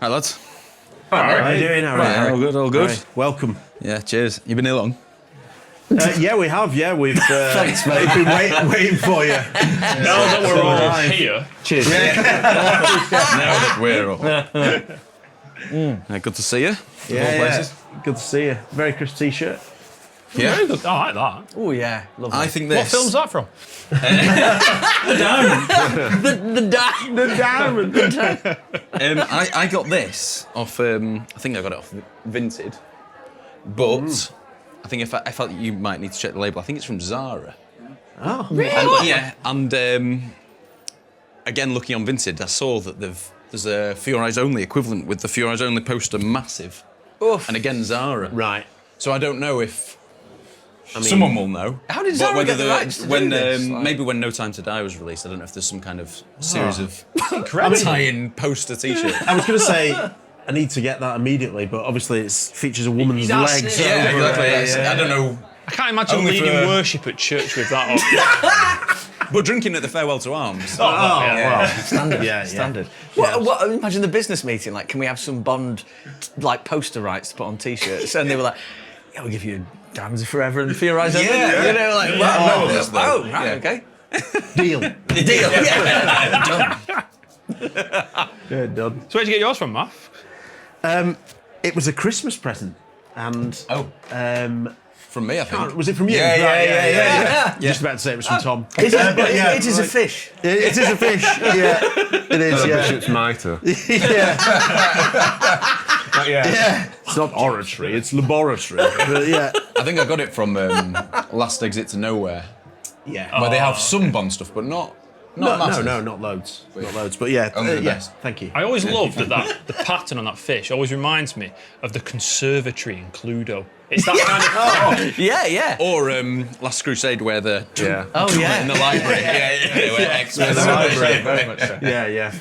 Hi, lads. How are you doing? All right. All good, all good. Right. Welcome. Yeah, cheers. You been here long? Yeah, we have. Yeah, we've Thanks, mate. we've been waiting for you. Now that we're all here, Cheers. Now that we're all. Good to see you. Of all Yeah, places. good to see you. Very crisp t-shirt. Yeah. very good. I like that. Oh yeah, lovely. I think What this. film's that from? the diamond. I got this off. I think I got it off Vinted, but I think I felt you might need to check the label. I think it's from Zara. Oh, And, yeah, and again, looking on Vinted, I saw that there's a For Your Eyes Only equivalent with the For Your Eyes Only poster massive, Oof. and again Zara. right. So I don't know if I mean, someone will know. How did But Zara whether get the rights to when do this? Like- maybe when No Time to Die was released, I don't know if there's some kind of series of Incredible. tie-in poster T-shirt. I was going to say I need to get that immediately, but obviously it features a woman's That's legs. it. Yeah, over exactly. it. Yes. I don't know. I can't imagine Only leading for- worship at church with that on. But drinking at the Farewell to Arms. Oh, well. Standard. Yeah, yeah. Standard. Yeah. What? Imagine the business meeting. Like, can we have some Bond, like poster rights to put on T-shirts? And they were like, "Yeah, we'll give you Diamonds Are Forever and For Your Eyes Only." Yeah. You know, like, Yeah. wow. No, Oh, yeah. right, okay. Deal. Deal. Yeah. Done. Yeah, done. So where'd you get yours from, Matt? It was a Christmas present, and Oh, from me, I think. was it from you? Yeah, Right, Yeah. Just about to say it was from Tom. It is, But yeah, it is a right. fish. It is a fish. Yeah, it is. Yeah. Bishop's mitre. Yeah. Yeah. It's not oratory, it's laboratory. But yeah. I think I got it from Last Exit to Nowhere, Yeah. where they have some Bond stuff, but not No, masses. not loads. Not loads. But yeah, Only the yes, best. thank you. I always loved that the pattern on that fish always reminds me of the conservatory in Cluedo. It's that kind of. Yeah, yeah. Or Last Crusade, where the Yeah. Oh, yeah. in the library. yeah, where X-Men. The library. Very much so. Yeah, yeah.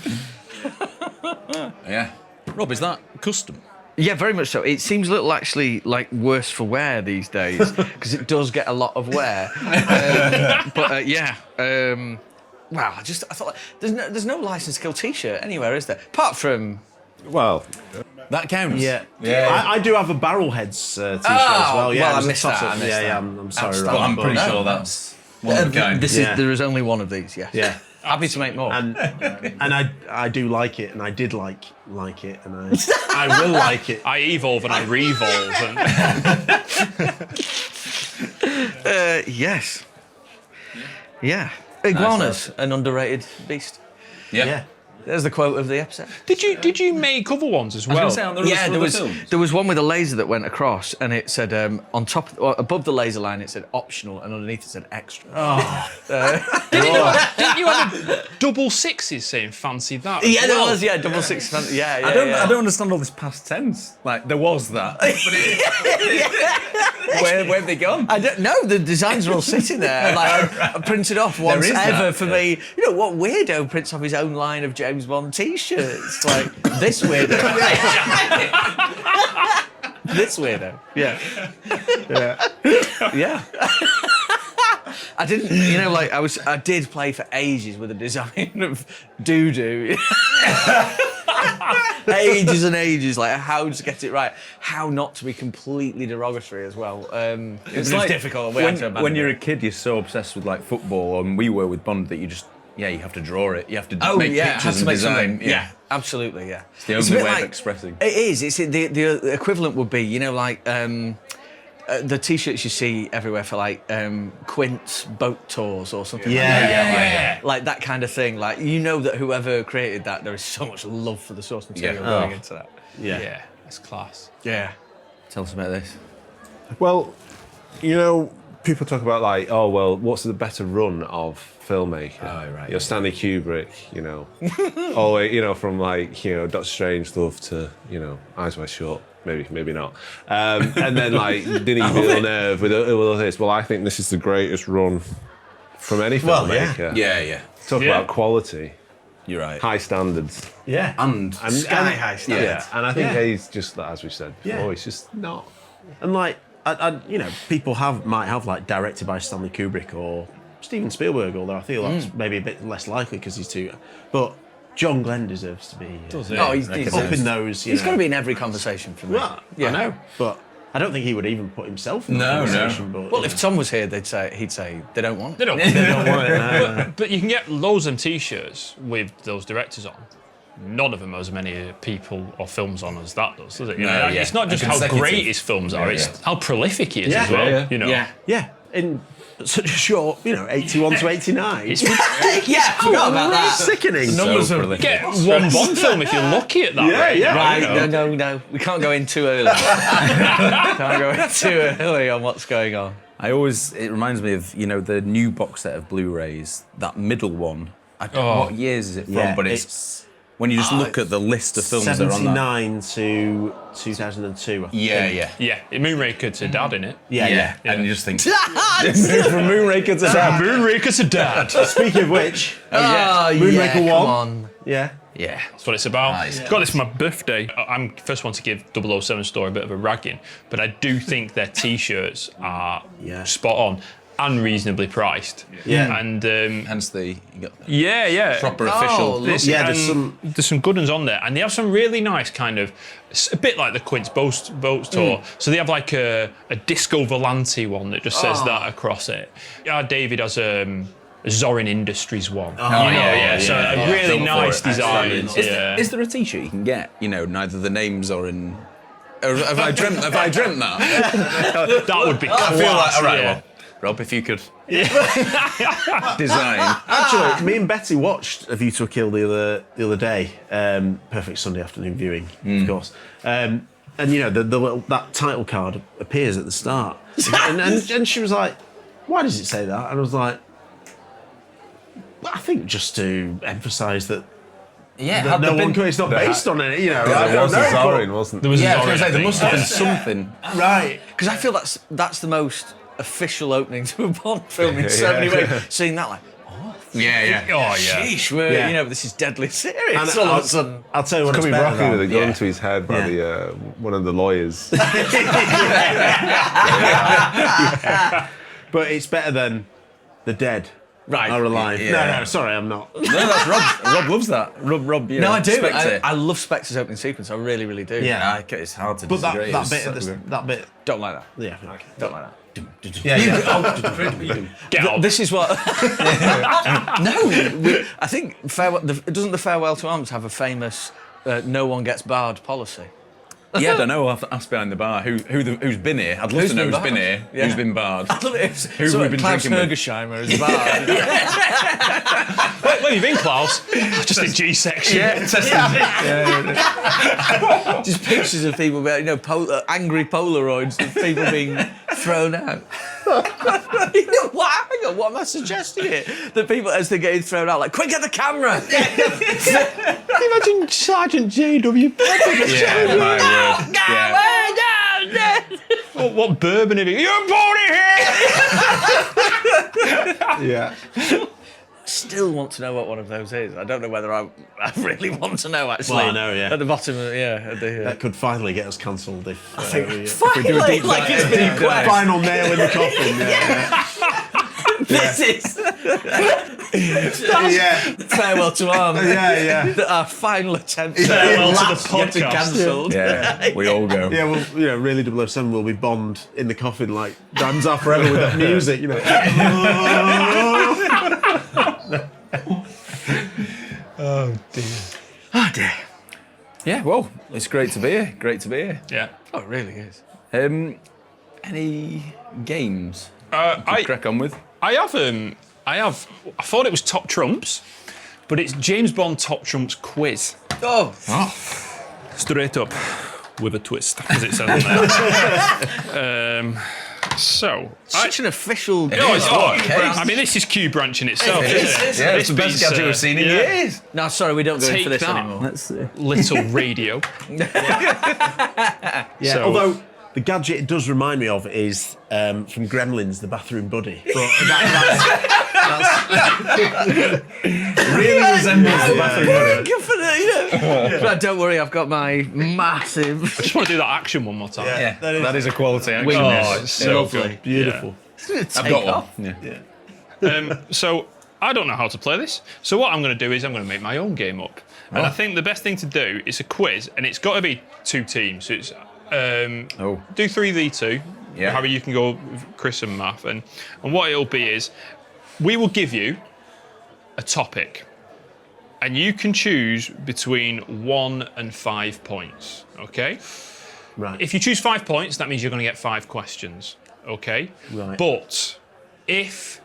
Yeah. Rob, is that custom? Yeah, very much so. It seems a little actually like worse for wear these days because it does get a lot of wear. Wow, I thought like, there's no licensed kill T-shirt anywhere, is there? Apart from Well, That counts. Yeah. Yeah. I do have a Barrelheads t-shirt as well. Yeah, well, I it was a missed that, toss-up. I missed Yeah, that. yeah, I'm sorry, Outstanding. But I'm pretty No. sure that's one of a kind. there is only one of these. Yes. Yeah. Happy to make more. And I do like it, and I did like it, and I will like it. I evolve and I revolve. And Yes. Yeah. Iguanas, an underrated beast. Yeah. There's the quote of the episode. did you make other ones as well? Yeah, there was one with a laser that went across, and it said on top, or above the laser line, it said optional, and underneath it said extra. Didn't you have double sixes saying fancy that? Yeah, as there well? was. Yeah, double six. Yeah, yeah. I don't understand all this past tense. Like, there was that. Where have they gone? I don't know. The designs are all sitting there, like I printed off once is ever that, for me. You know what weirdo prints off his own line of James Bond T-shirts? Like this weirdo. This weirdo. Yeah. Yeah. I didn't, like I did play for ages with a design of doo-doo. Ages and ages, like how to get it right, how not to be completely derogatory as well. It's like difficult. We had to abandon when you're it. a kid, you're so obsessed with like football, and we were with Bond that you just you have to draw it. You have to make had pictures to and make design. something. Yeah, absolutely. Yeah, it's the a only bit way like- of expressing. It is. It's the equivalent would be, like. The T-shirts you see everywhere for like Quint's boat tours or something Yeah. like that kind of thing. Like that whoever created that, there is so much love for the source material Yeah. going into that. Yeah, that's class. Yeah. Tell us about this. well, people talk about like, oh well, what's the better run of filmmaker? Oh, right. Stanley Kubrick, always, from like, Doctor Strangelove to, Eyes Wide Shut. Maybe not. And then like Denis Villeneuve with all this. Well, I think this is the greatest run from any Well, filmmaker. Yeah. Talk Yeah. about quality, You're right. high standards. Yeah. And Sky high standards. Yeah, and I think Yeah. he's just, as we said before, Yeah. he's just not. And like, people might have like directed by Stanley Kubrick or Steven Spielberg, although I feel that's maybe a bit less likely because he's too. But John Glenn deserves to be Does it? Oh, he's up in those. got to be in every conversation for me. Well, I know, but I don't think he would even put himself in the conversation. But, Well, if Tom was here, he'd say they don't want. They don't. they don't want it. No. But you can get loads of T-shirts with those directors on. None of them has as many people or films on as that does it? You know, it's not just how great his films are; it's how prolific he is as well. You know. Yeah, in such a short, 81 to 89. It's Yeah, I forgot about that. sickening. Numbers So are prolific. get one Bond film if you're lucky at that. rate, yeah. Right, no. We can't go in too early. Can't go in too early on what's going on. It reminds me of, the new box set of Blu-rays, that middle one. I don't know what years is it from, Yeah, but it's when you just look at the list of films that are on that. 79 to 2002. I think. Yeah. Yeah, Moonraker to Dad in it. Yeah. And you just think, from Moonraker to Dad. Moonraker to Dad. Speaking of which, Moonraker Moonraker 1. Come on. Yeah. Yeah. That's what it's about. Nice. Got this for my birthday. I'm first one to give 007 Store a bit of a ragging, but I do think their T-shirts are spot on and reasonably priced. Yeah. And Hence you got proper proper official. There's some good ones on there, and they have some really nice kind of, a bit like the Quint's Boats Tour. So they have like a Disco Volante one that just says that across it. David has a Zorin Industries one. So a really nice design. Is there a T-shirt you can get? Neither the names are in. Have I dreamt that? That would be class. I feel like, all right, well, Rob, if you could design. Actually, me and Betty watched A View to a Kill the other day. Perfect Sunday afternoon viewing, of course. And that title card appears at the start, and she was like, "Why does it say that?" And I was like, "Well, I think just to emphasise that." Yeah, It's not based on it, There was a Zorin, wasn't There was a I was Zorin, gonna say, there thing. must have been something. Right. Because I feel that's the most official opening to a Bond film in so many ways. Seeing that, like, Yeah. Oh, yeah. sheesh, this is deadly serious. And all of a sudden. I'll tell you what, Coming it's better Rocky with a than. gun to his head by the one of the lawyers. But it's better than The Dead Right. Are Alive. Yeah. No, sorry, I'm not. No, that's Rob. Rob loves that. Rob. No, I do. Spectre. I love Spectre's opening sequence. I really, really do. Yeah. It's hard to But disagree. that bit, Don't like that. yeah, okay. Don't like that. Get out. This is what. I think doesn't the Farewell to Arms have a famous no one gets barred policy? Yeah, I don't know. I'll have to ask behind the bar who's been here. I'd love Who's to know been who's been barred? here, Yeah. who's been barred. I love it. Who we've been Klaus drinking with. Hergesheimer is barred. Where have you been, Klaus? Just in G section. Just pictures of people, angry Polaroids of people being thrown out. What? Hang on, what am I suggesting here? That people, as they're getting thrown out, like, quick, get the camera! Can you imagine Sergeant J.W. What bourbon have you? You're boarding here! Yeah. Still want to know what one of those is. I don't know whether I really want to know, actually. Well, I know, yeah. At the bottom, at the... That could finally get us cancelled if Finally, we do a deep like dive. it's been quite- Final nail in the coffin. This is Yeah. Farewell to Arms. Yeah. Our final attempt Farewell to the get podcast. cancelled. Yeah, we all go. Yeah, well, really 007 will be Bond in the coffin, like, Diamonds Are Forever with that music, Oh, dear. Oh, dear. Yeah, well, it's great to be here. Great to be here. Yeah. Oh, it really is. Any games I to crack on with? I thought it was Top Trumps, but it's James Bond Top Trumps quiz. Oh. Straight up with a twist, as it says on there. Such an official... I mean, this is Q Branch in itself, isn't it? Yeah, it's the best beats, gadget we've seen in years. No, sorry, we don't go in Take for this that. anymore. Let's see. Little radio. Yeah, So- although the gadget it does remind me of is from Gremlins, the bathroom buddy. But Really resembles the bathroom buddy. But don't worry, I've got my massive... I just want to do that action one more time. Yeah, that is a quality action. Oh, it's so lovely, good. beautiful. I've got one. Yeah. So I don't know how to play this. So what I'm going to do is I'm going to make my own game up. And I think the best thing to do is a quiz, and it's got to be 2 teams. So it's do 3v2. Yeah. Harry, you can go with Chris and Math. And what it'll be is we will give you a topic, and you can choose between 1 and 5 points, okay? Right. If you choose 5 points, that means you're going to get 5 questions, okay? Right. But if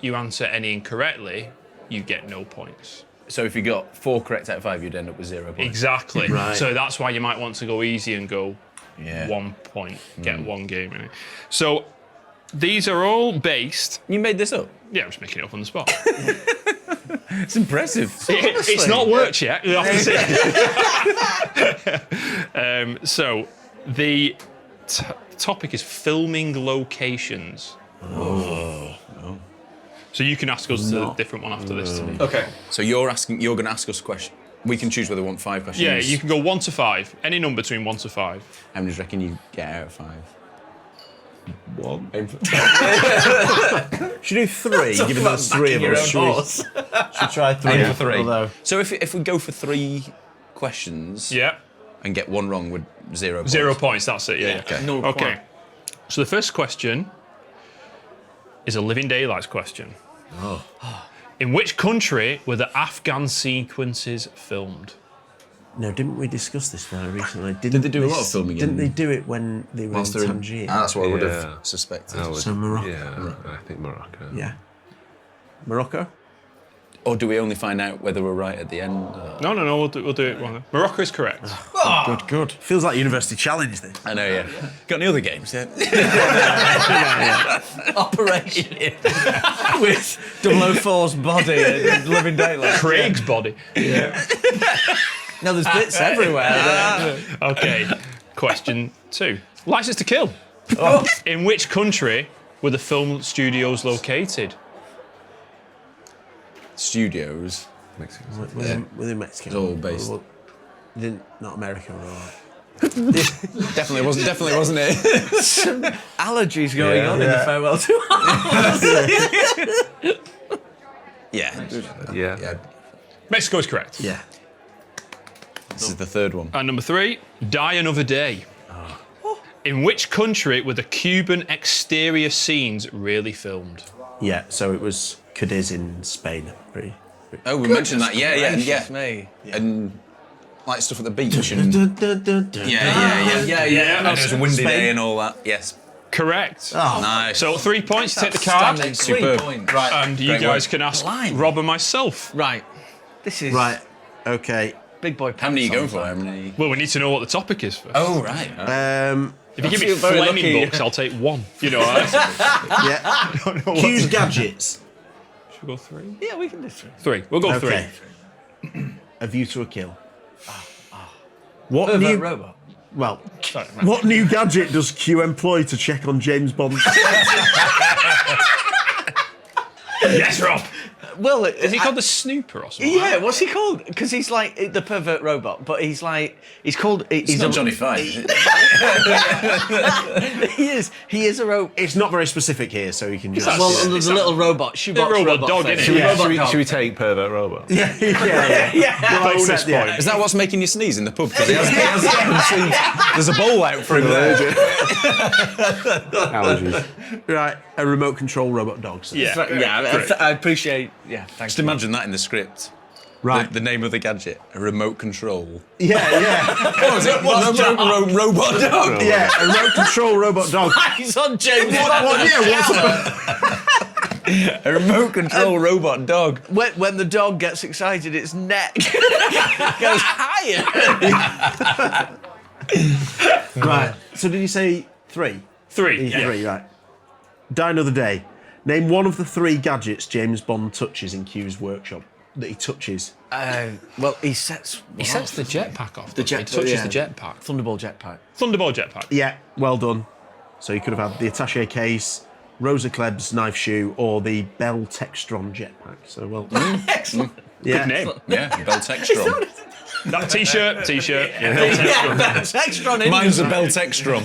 you answer any incorrectly, you get no points. So if you got 4 correct out of 5, you'd end up with 0 points. Exactly. Right. So that's why you might want to go easy and go Yeah. 1 point, get 1 game in it. So these are all based. You made this up? Yeah, I'm just making it up on the spot. It's impressive. It's not worked yet. You'll have to see. So the topic is filming locations. Oh. So you can ask us a different one after this. Okay. So you're going to ask us a question. We can choose whether we want 5 questions. Yeah, you can go 1 to 5. Any number between 1 to 5. How many do you reckon you get out of 5? 1. Should we do 3, given there's 3 of us? Should we try 3? Aim for 3. Although, So if we go for 3 questions Yeah. and get 1 wrong, with 0 points. 0 points, that's it, yeah. Okay. No Okay. point. So the first question is a Living Daylights question. Oh. In which country were the Afghan sequences filmed? no, didn't we discuss this very recently? Did they do a lot of filming Didn't in- they do it when they were in Whilst they're in- Tangier? that's what I would Yeah. have suspected. I would- So Morocco. Yeah, I think Morocco. Yeah. Morocco? Or do we only find out whether we're right at the end? No, we'll do it wrong. Morocco is correct. Good. Feels like University Challenge, this. I know, yeah. Got any other games? Yeah. Operation with 004's body and Living Daylight. Craig's body. No, there's bits everywhere. Okay, question 2. License to Kill. In which country were the film studios located? Studios. Mexico. Within Mexico. It's all based. Not America, right? Definitely wasn't it? Allergies going on in the farewell to Yeah. Yeah. Mexico is correct. Yeah. This is the 3rd one. And number 3, Die Another Day. In which country were the Cuban exterior scenes really filmed? Yeah, so it was Cadiz in Spain. Pretty. Oh, we mentioned that. Yeah. me. And like stuff at the beach and Yeah. and it was a windy Spain? day and all that. Yes. Correct. Oh, Nice. So 3 points, take the card. Standing. Superb. 3 points. Right. And you Great guys work. can ask Line. Rob and myself. Right. This is right. Okay. big boy. How many are you going pants for? on. How many? Well, we need to know what the topic is first. Oh, right. If you give me feel very flaming lucky. books, I'll take 1. You know, I Yeah. don't know what Q's to- gadgets. Should we go 3? Yeah, we can do 3. 3. We'll go 3. Okay. A View to a Kill. What Pervert new? robot. Well, what new gadget does Q employ to check on James Bond? Yes, Rob. Well, Is he called the Snooper or something? Yeah, what's he called? Because he's like the pervert robot, but he's called. It's not Johnny Five. Is it? He is a robot. It's not very specific here, so you can just. Well, the little robot, shoebox robot dog, thing. innit? Yeah. Should we take pervert robot? yeah. Bonus Except, yeah. point. Is that what's making you sneeze in the pub? 'Cause there's a bowl out for him there. Allergies. Right, a remote control robot dog. So. Yeah. I appreciate. Yeah, thanks. Just imagine that in the script. Right. The name of the gadget, a remote control. Yeah. What was it? Robot dog. Yeah, a remote control robot dog. He's on James Bond. What's A remote control robot dog. When the dog gets excited, its neck goes higher. Right. So did you say 3? 3. Yeah. 3, right. Die Another Day. Name one of the 3 gadgets James Bond touches in Q's workshop. That he touches. Well, he sets He sets the jetpack off. The doesn't he? jetpack, touches yeah. the jetpack. Thunderball jetpack. Thunderball jetpack. Yeah, well done. So you could have had the attaché case, Rosa Klebs knife shoe, or the Bell Textron jetpack. So well done. Excellent. Yeah. Good name. Yeah, Beltextron. That t-shirt. Yeah, that's extra on Mine's a Beltextron.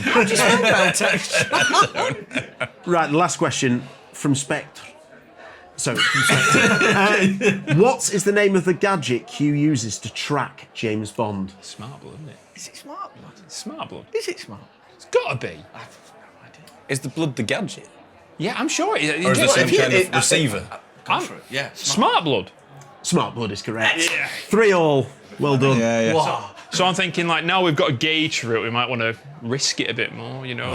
Right, the last question from Spectre. So, what is the name of the gadget Q uses to track James Bond? Smart blood, isn't it? Is it smart blood? Smart blood. Is it smart? It's got to be. Is the blood the gadget? Yeah, I'm sure it is. Or is there some if you- kind of it- receiver? Go for it. Yeah. Smart blood. Smart blood is correct. 3-all. Well done. Wow. So I'm thinking, like, now we've got a gauge for it, we might want to risk it a bit more, you know?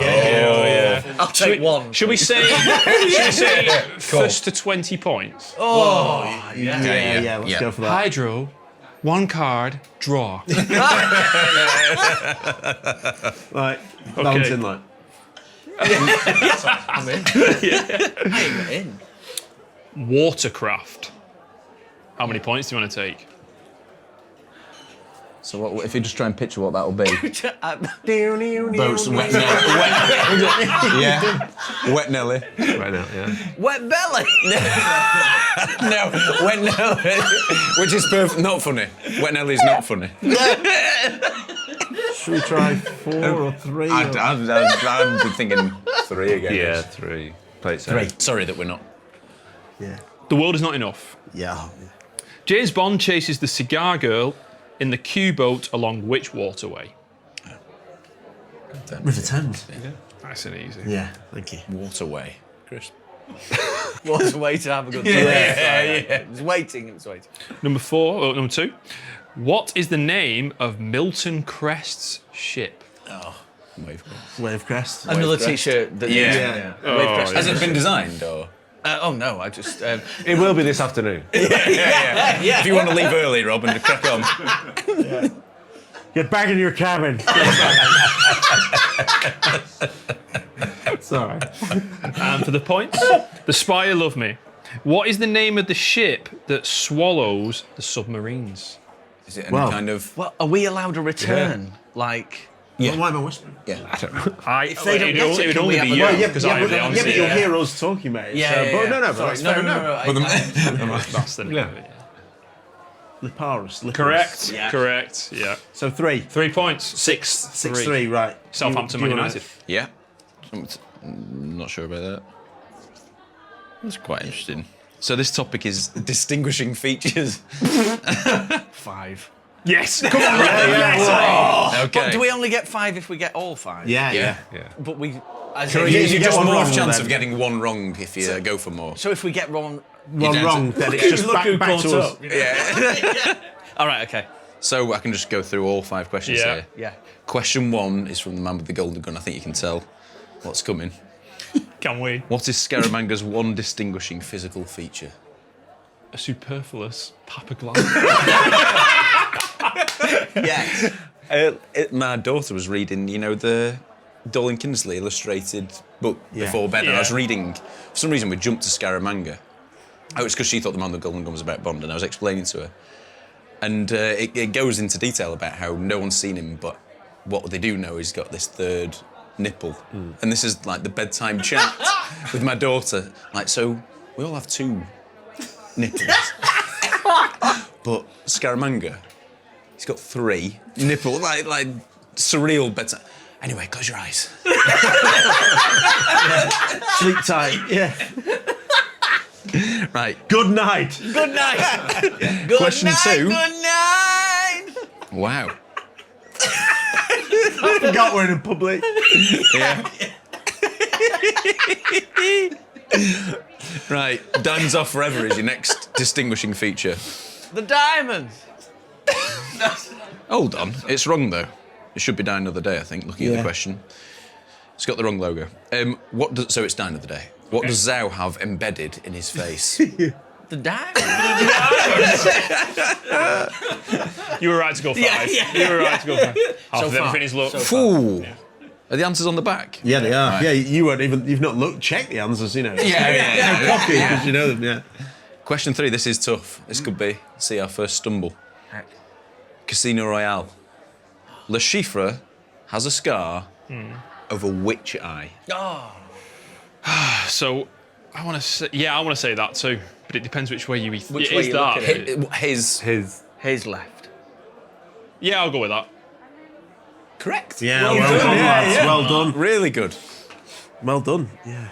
I'll take one. Should we say, first to 20 points? Yeah, let's go for that. Hydro, one card, draw. Right, Valentine light. I'm in. Watercraft. How many points do you want to take? So what, if you just try and picture what that'll be. Boats, wet yeah. Wet Nelly. Right now, yeah. Wet belly. No, Wet Nelly. Which is perfect. Not funny. Wet Nelly's not funny. Should we try 4 or 3? I'd be thinking 3 again. Yeah, 3. Play it Three. safe. Sorry that we're not. Yeah. The world is not enough. Yeah. James Bond chases the cigar girl in the Q-boat along which waterway? River Thames. Nice and easy. Yeah, thank you. Waterway. Chris. What's a way to have a good time? It was waiting. Number 2. What is the name of Milton Crest's ship? Wave crest. Another crest. T-shirt. That Yeah. Wave crest. Has it been designed or? Oh no, I just. It will be this afternoon. yeah. If you want to leave early, Rob, and crack on. Get back in your cabin. Sorry. And for the points, the Spy Love Me. What is the name of the ship that swallows the submarines? Is it any Well- kind of? Well, are we allowed a return? Like. Yeah. Why am I whispering? Yeah. they don't it get would it, only can be we you, have a- because I have the answer. but you'll hear us talking, mate. But no, Sorry, that's fair enough. That's the name of it. Liparis. Correct. Yeah. Correct. Yeah. So 3. 3 points. 6-3. Right. Southampton, Do Man you wanna- United. Yeah. I'm not sure about that. That's quite interesting. So this topic is distinguishing features. 5. Yes. Come on. Okay. But do we only get 5 if we get all 5? Yeah. Yeah. But we. you You get just one more wrong, chance then. of getting one wrong if you go for more. So if we get wrong. One wrong, then it's just back to us. Yeah. All right. Okay. So I can just go through all 5 questions Yeah. here. Yeah. Question 1 is from the man with the golden gun. I think you can tell what's coming. Can we? What is Scaramanga's one distinguishing physical feature? A superfluous papaglan. Yes. My daughter was reading, the Dolan Kinsley illustrated book before bed, and I was Yeah. reading. For some reason, we jumped to Scaramanga. Oh, it's because she thought the man with the golden gun was about Bond, and I was explaining to her. And it goes into detail about how no one's seen him, but what they do know is he's got this third nipple. And this is like the bedtime chat with my daughter. Like, so we all have 2 nipples. But Scaramanga, he's got 3 nipples, like surreal bedtime. Anyway, close your eyes. Sleep tight. Yeah. Right. Good night. Good night. Good Question night, 2. Good night. Wow. Forgot we're in public. Yeah. Right. Diamonds Off Forever is your next distinguishing feature. The diamonds. Hold on. It's wrong, though. It should be Die Another Day, I think, looking at the question. It's got the wrong logo. So it's Die Another Day. What does Zhao have embedded in his face? The diamonds. You were right to go 5. Yeah. You were right to go 5. Half of far. everything is look. Ooh. Are the answers on the back? Yeah, they are. Right. Yeah, you've not checked the answers, Yeah. Cocky, because you know them, yeah. Question 3, this is tough. This could be, see, our first stumble. Casino Royale. Le Chiffre has a scar over which eye? Oh. So, I want to say that too, but it depends which way you eat. Which it way is you that. look at it. His. His left. Yeah, I'll go with that. Correct. Yeah, well done, lads. Well done. Really good. Well done. Yeah.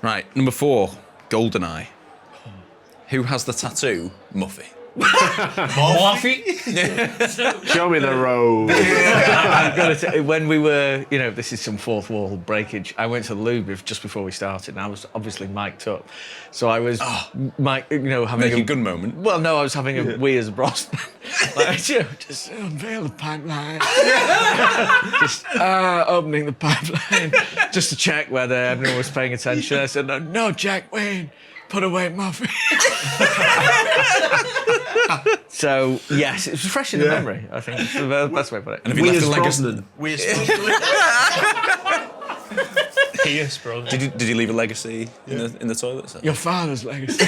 Right, number 4, Goldeneye. Who has the tattoo? Muffy. Morphy? Show me the road. I've got to say, when we were, this is some fourth wall breakage. I went to the loo just before we started, and I was obviously mic'd up. So I was, having Making a good moment. Well, no, I was having a wee as a Brosnan. Just unveil the pipeline. Just opening the pipeline, just to check whether everyone was paying attention. I said, no, Jack Wayne, put away Muffy. So, yes, it was fresh in the memory, I think. It's the best way to put it. And have you left a legacy? Pierce, bro. Did you leave a legacy in the toilet? So? Your father's legacy.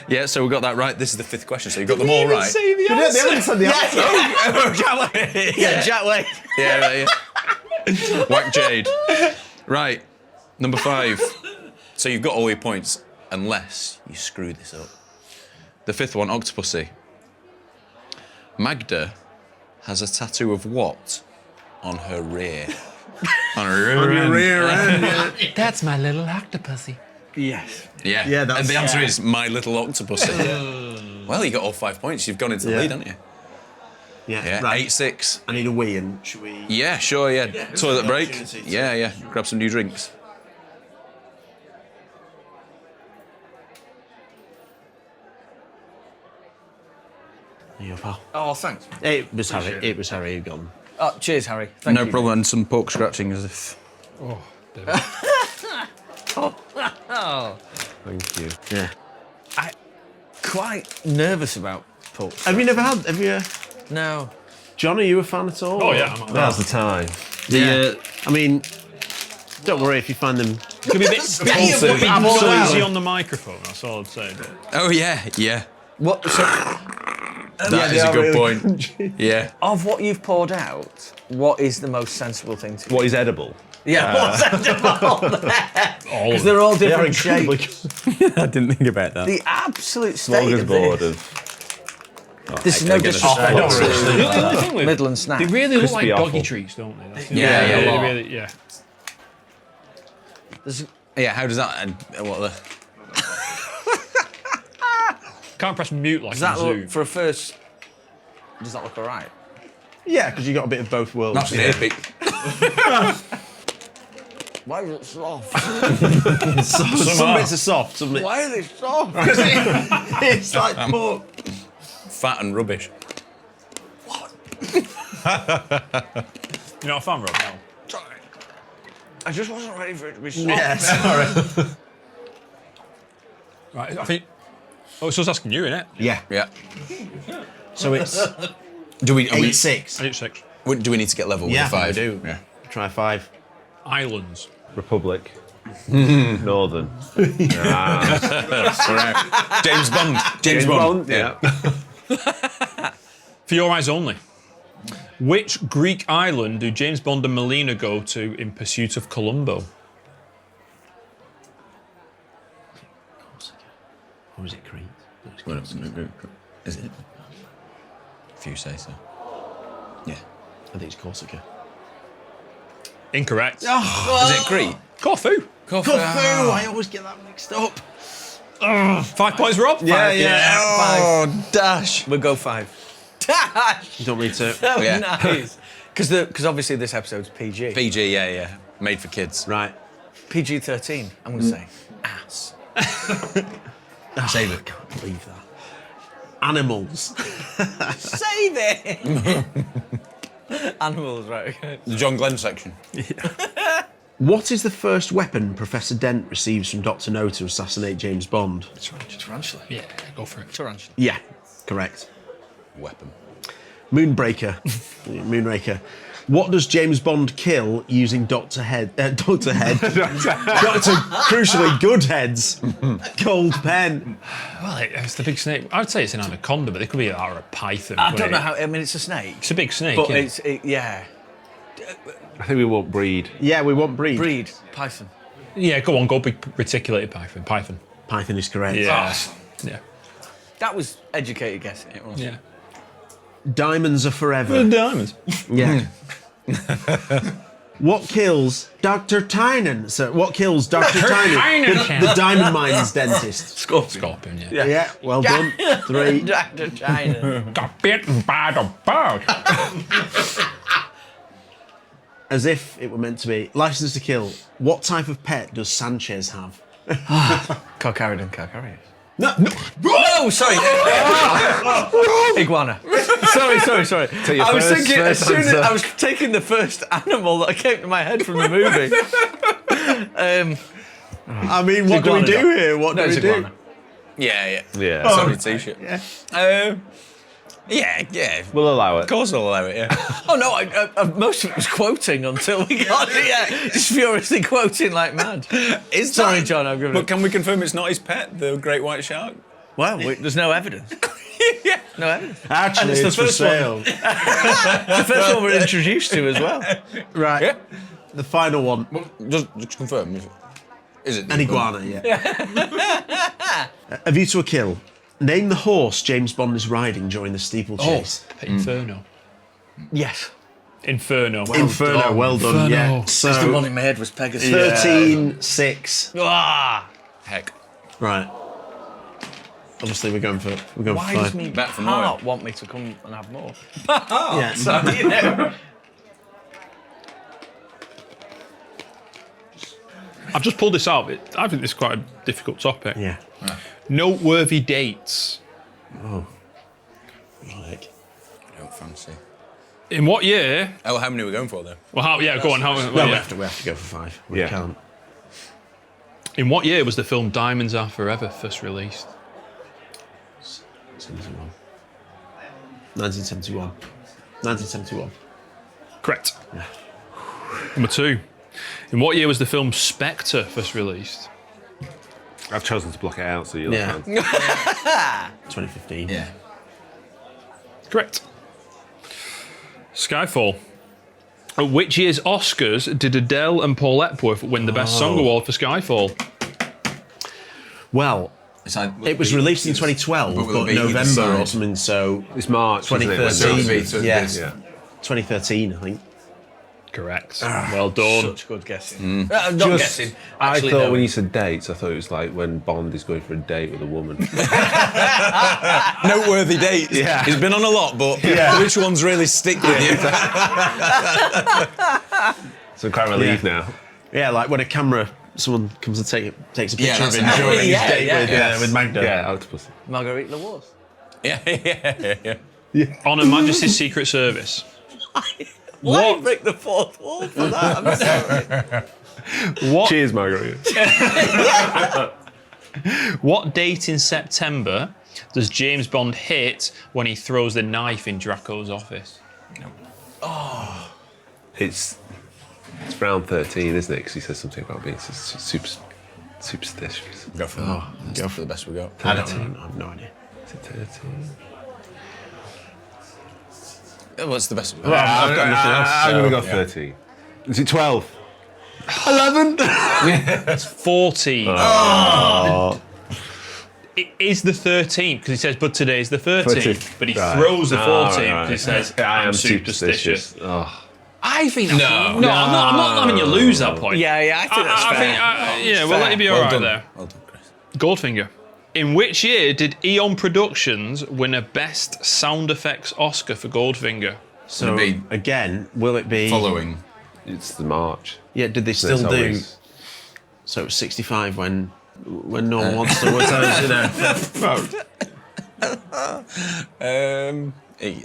Yeah, so we got that right. This is the 5th question, so you got them all right. They haven't said the answer. Jack Wayne. Yeah, Jack Wayne. Yeah. Whack Jade. Right, number 5. So you've got all your points, unless you screw this up. The 5th one, Octopussy. Magda has a tattoo of what on her rear? On her rear end. That's my little octopussy. Yes. Yeah. Yeah, that's- and the answer is My Little Octopussy. Well, you got all 5 points. You've gone into the lead, haven't you? Yeah. Right. 8-6. I need a wee, and should we? Yeah, sure, yeah. Toilet break. opportunity to- Yeah. Grab some new drinks. There you go, pal. Oh, thanks. It was Harry who got them. Oh, cheers, Harry. Thank you. No problem. And some pork scratching as if. Oh, baby. Thank you. Yeah. Quite nervous about pork. Have you never had? Have you? No. John, are you a fan at all? Oh, yeah. I'm Now's the time. I mean, don't worry if you find them. It's going to be a bit noisy on the microphone, that's all I'd say. But Oh, yeah. What? So, That is a good point. Yeah. of what you've poured out, what is the most sensible thing to do? What is edible? Yeah, what's sensible? all Because of they're all They're different incredibly shapes. I didn't think about that. The absolute state of Smorgasbord this. of. This is no again, disrespect it's to The only thing with Midland snack. they really look like Crispy doggy offal. treats, don't they? That's Yeah, they yeah. really, yeah. Yeah, how does that. What the. Can't press mute like Does that in Zoom. look, for a first, does that look all right? Yeah, because you got a bit of both worlds. That's an epic. Why is it soft? Some bits are soft. Some bits. Why are they soft? It's like pork. Fat and rubbish. You're not a fan, Rob? No. Sorry. I just wasn't ready for it to be soft. Yeah, sorry. Right, I think. Oh, it's us asking you, innit? Yeah. Yeah. So it's Do we 8-6. I did 6. do we need to get level Yeah, with a 5? we do. Yeah. Try 5. Islands. Republic. Northern. James Bond. James Bond. Yeah. For your eyes only. Which Greek island do James Bond and Melina go to in pursuit of Columbo? Or is it Crete? Well, is it? If you say so. Yeah. I think it's Corsica. Incorrect. Is it Crete? Corfu. Corfu! I always get that mixed up. 5 points, Rob. Oh, dash. We'll go 5. Dash! You don't need to. So Yeah. nice. Because obviously this episode's PG. PG, yeah. Made for kids. Right. PG-13, I'm going to say. Ass. Save it. I can't believe that. Animals. Save it! Animals, right, okay. The John Glenn section. What is the first weapon Professor Dent receives from Dr. No to assassinate James Bond? Tarantula. Yeah, go for it. Tarantula. Yeah, correct. Weapon. Moonbreaker. Moonraker. What does James Bond kill using Dr. Crucially, good head's cold pen? Well, it's the big snake. I'd say it's an anaconda, but it could be a python. I couldn't don't know it? how, I mean, it's a snake. It's a big snake, But isn't it? yeah. I think we won't breed. Yeah, we want breed. Breed, python. Yeah, go on, go big reticulated python. Python. Python is correct. Yeah. Yeah. That was educated guessing. It was. Yeah. Diamonds are forever. Diamonds. Yeah. What kills Dr. Tynan? So, what kills Dr. Tynan? The diamond mines dentist. Scorpion, yeah. Yeah, well done. 3. Dr. China. Got bitten by the bird. As if it were meant to be. License to Kill. What type of pet does Sanchez have? Cockaridan Cockarius. No. Oh, sorry. Iguana. Sorry. your I was first thinking, as soon as answer. I was taking the first animal that came to my head from the movie. I mean, what do we iguana do dog. here? What do No, we it's do? iguana. Yeah. Yeah. Sorry, t-shirt. Yeah. We'll allow it. Of course I'll allow it, yeah. Oh no, I most of it was quoting until we got it. Yeah, just furiously quoting like mad. Sorry, John, I'm giving But it. can we confirm it's not his pet, the great white shark? Well, there's no evidence. No evidence. Actually, And it's the it's for first one. sale. The first one we're introduced to as well. Right. Yeah. The final one. Just confirm. Is it? An iguana, yeah. A View to a Kill. Name the horse James Bond is riding during the steeplechase. Inferno. Yes. Inferno. Inferno, well done, yeah. The So, one in my head was Pegasus. 13-6. Ah! Heck. Right. Obviously, we're going for Why 5. does me Back for more. heart want me to come and have more? Yeah. Sorry, you know. I've just pulled this out. I think this is quite a difficult topic. Yeah. Noteworthy dates. Like, I don't fancy. In what year? Oh, how many are we going for, though? Well, go on. well, we have to go for 5. We Yeah. can't. In what year was the film Diamonds Are Forever first released? 1971. 1971. Correct. Number 2. In what year was the film Spectre first released? I've chosen to block it out, so you'll Yeah. find. 2015. Yeah. Correct. Skyfall. At which year's Oscars did Adele and Paul Epworth win the Best Song Award for Skyfall? Well, it was released in 2012, But will it but be either November side? or something, so It's March, isn't it? 2013. Yeah. Yeah. 2013, I think. Correct. Well done. Such good guessing. Not guessing. I Actually, thought knowing. when you said dates, I thought it was like when Bond is going for a date with a woman. Noteworthy dates. Yeah. He's been on a lot, but which ones really stick with you? So I'm quite relieved now. Yeah, like when someone comes and takes a picture of that's him it. during his Yeah, date yeah. with Magda. Yeah, octopus. Marguerite Lavoie. Yeah. On Her Majesty's Secret Service. Why What? break the fourth wall for that? I'm sorry. What, Cheers, Margarita. what date in September does James Bond hit when he throws the knife in Draco's office? It's round 13, isn't it? Because he says something about being superstitious. Go for that. Go for the best we got. I don't know. I have no idea. Is it 13? What's the best we got? I've got nothing else. I'm going to go yeah. 13. Is it 12? 14. It is the 13th because he says, but today's the 13th. But he throws the 14th because he says, I am superstitious. Oh. I think No. I'm not having you lose that point. Yeah, I think that's fair. We'll let you be all right there. Well done, Chris. Goldfinger. In which year did Eon Productions win a Best Sound Effects Oscar for Goldfinger? So, Will it be again, will it be... Following. It's the March. Yeah, did they still It's do... always- So it was 65 when no one wants to...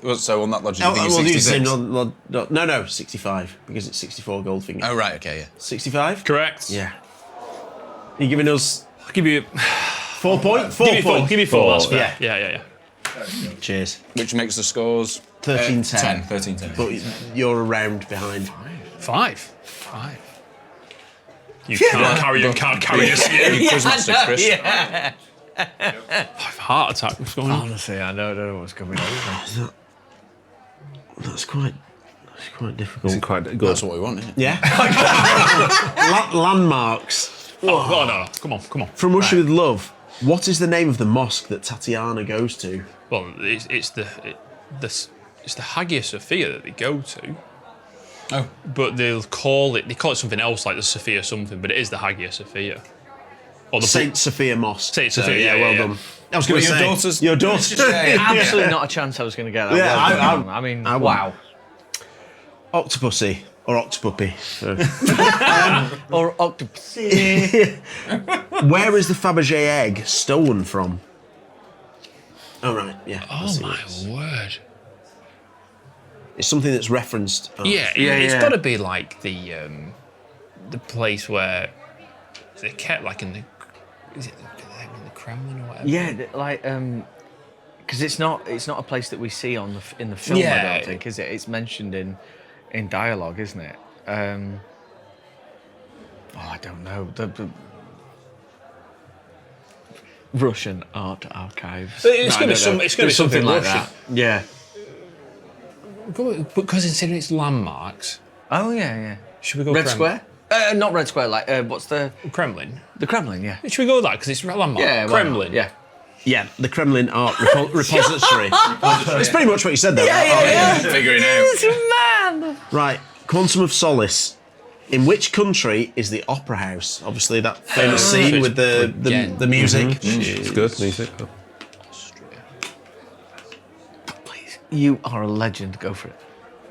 What's So on that logic, Oh, you think we'll it's do the same. 66? No, 65, because it's 64 Goldfinger. Oh, right, okay, yeah. 65? Correct. Yeah. Are you giving us I'll give you 4 points? 4 give you four. points. Give you four. That's Yeah. fair. Yeah. Cheers. Which makes the scores 13-10. 13-10. But you're a round behind. 5. You can't carry this. Quizmaster, Chris. Yeah. Heart attack. What's going on? Honestly, I don't know what's coming over. That's quite difficult. Isn't quite good. That's what we want, isn't it? Yeah. Landmarks. Oh, no. Come on. From Russia with Love. What is the name of the mosque that Tatiana goes to? Well, it's the Hagia Sophia that they go to. Oh. but they call it something else, like the Sophia something, but it is the Hagia Sophia. Or the Saint Sophia Mosque. Saint So, Sophia, yeah, well yeah. done. I was going to Your say daughters? Your daughters. Absolutely not a chance I was going to get that. Yeah, Well done. I mean, I wouldn't. wow. Octopussy or Octopuppy. Or octopus. Where is the Fabergé egg stolen from? Oh right, yeah. I Oh see my what it is. word! It's something that's referenced. Oh. Yeah, Yeah, it's yeah. got to be like the place where they kept like in the Kremlin or whatever. Yeah, like because it's not a place that we see in the film. I Yeah. don't think, is it? It's mentioned in dialogue, isn't it? I don't know. The Russian art archives. It's No, gonna I be don't some- know. it's gonna be There's something like Russian. that. Yeah. Because considering it's landmarks, Oh yeah. should we go Red Kremlin? Square? Not Red Square. Like what's the Kremlin. Kremlin? Yeah. Should we go with that? Because it's a landmark. Yeah. why not? Kremlin. Yeah. Yeah, the Kremlin Art Repository. It's pretty much what you said there. Figuring out. Man. Right, Quantum of Solace. In which country is the Opera House? Obviously, that famous scene with the music. It's good music. Please. You are a legend. Go for it.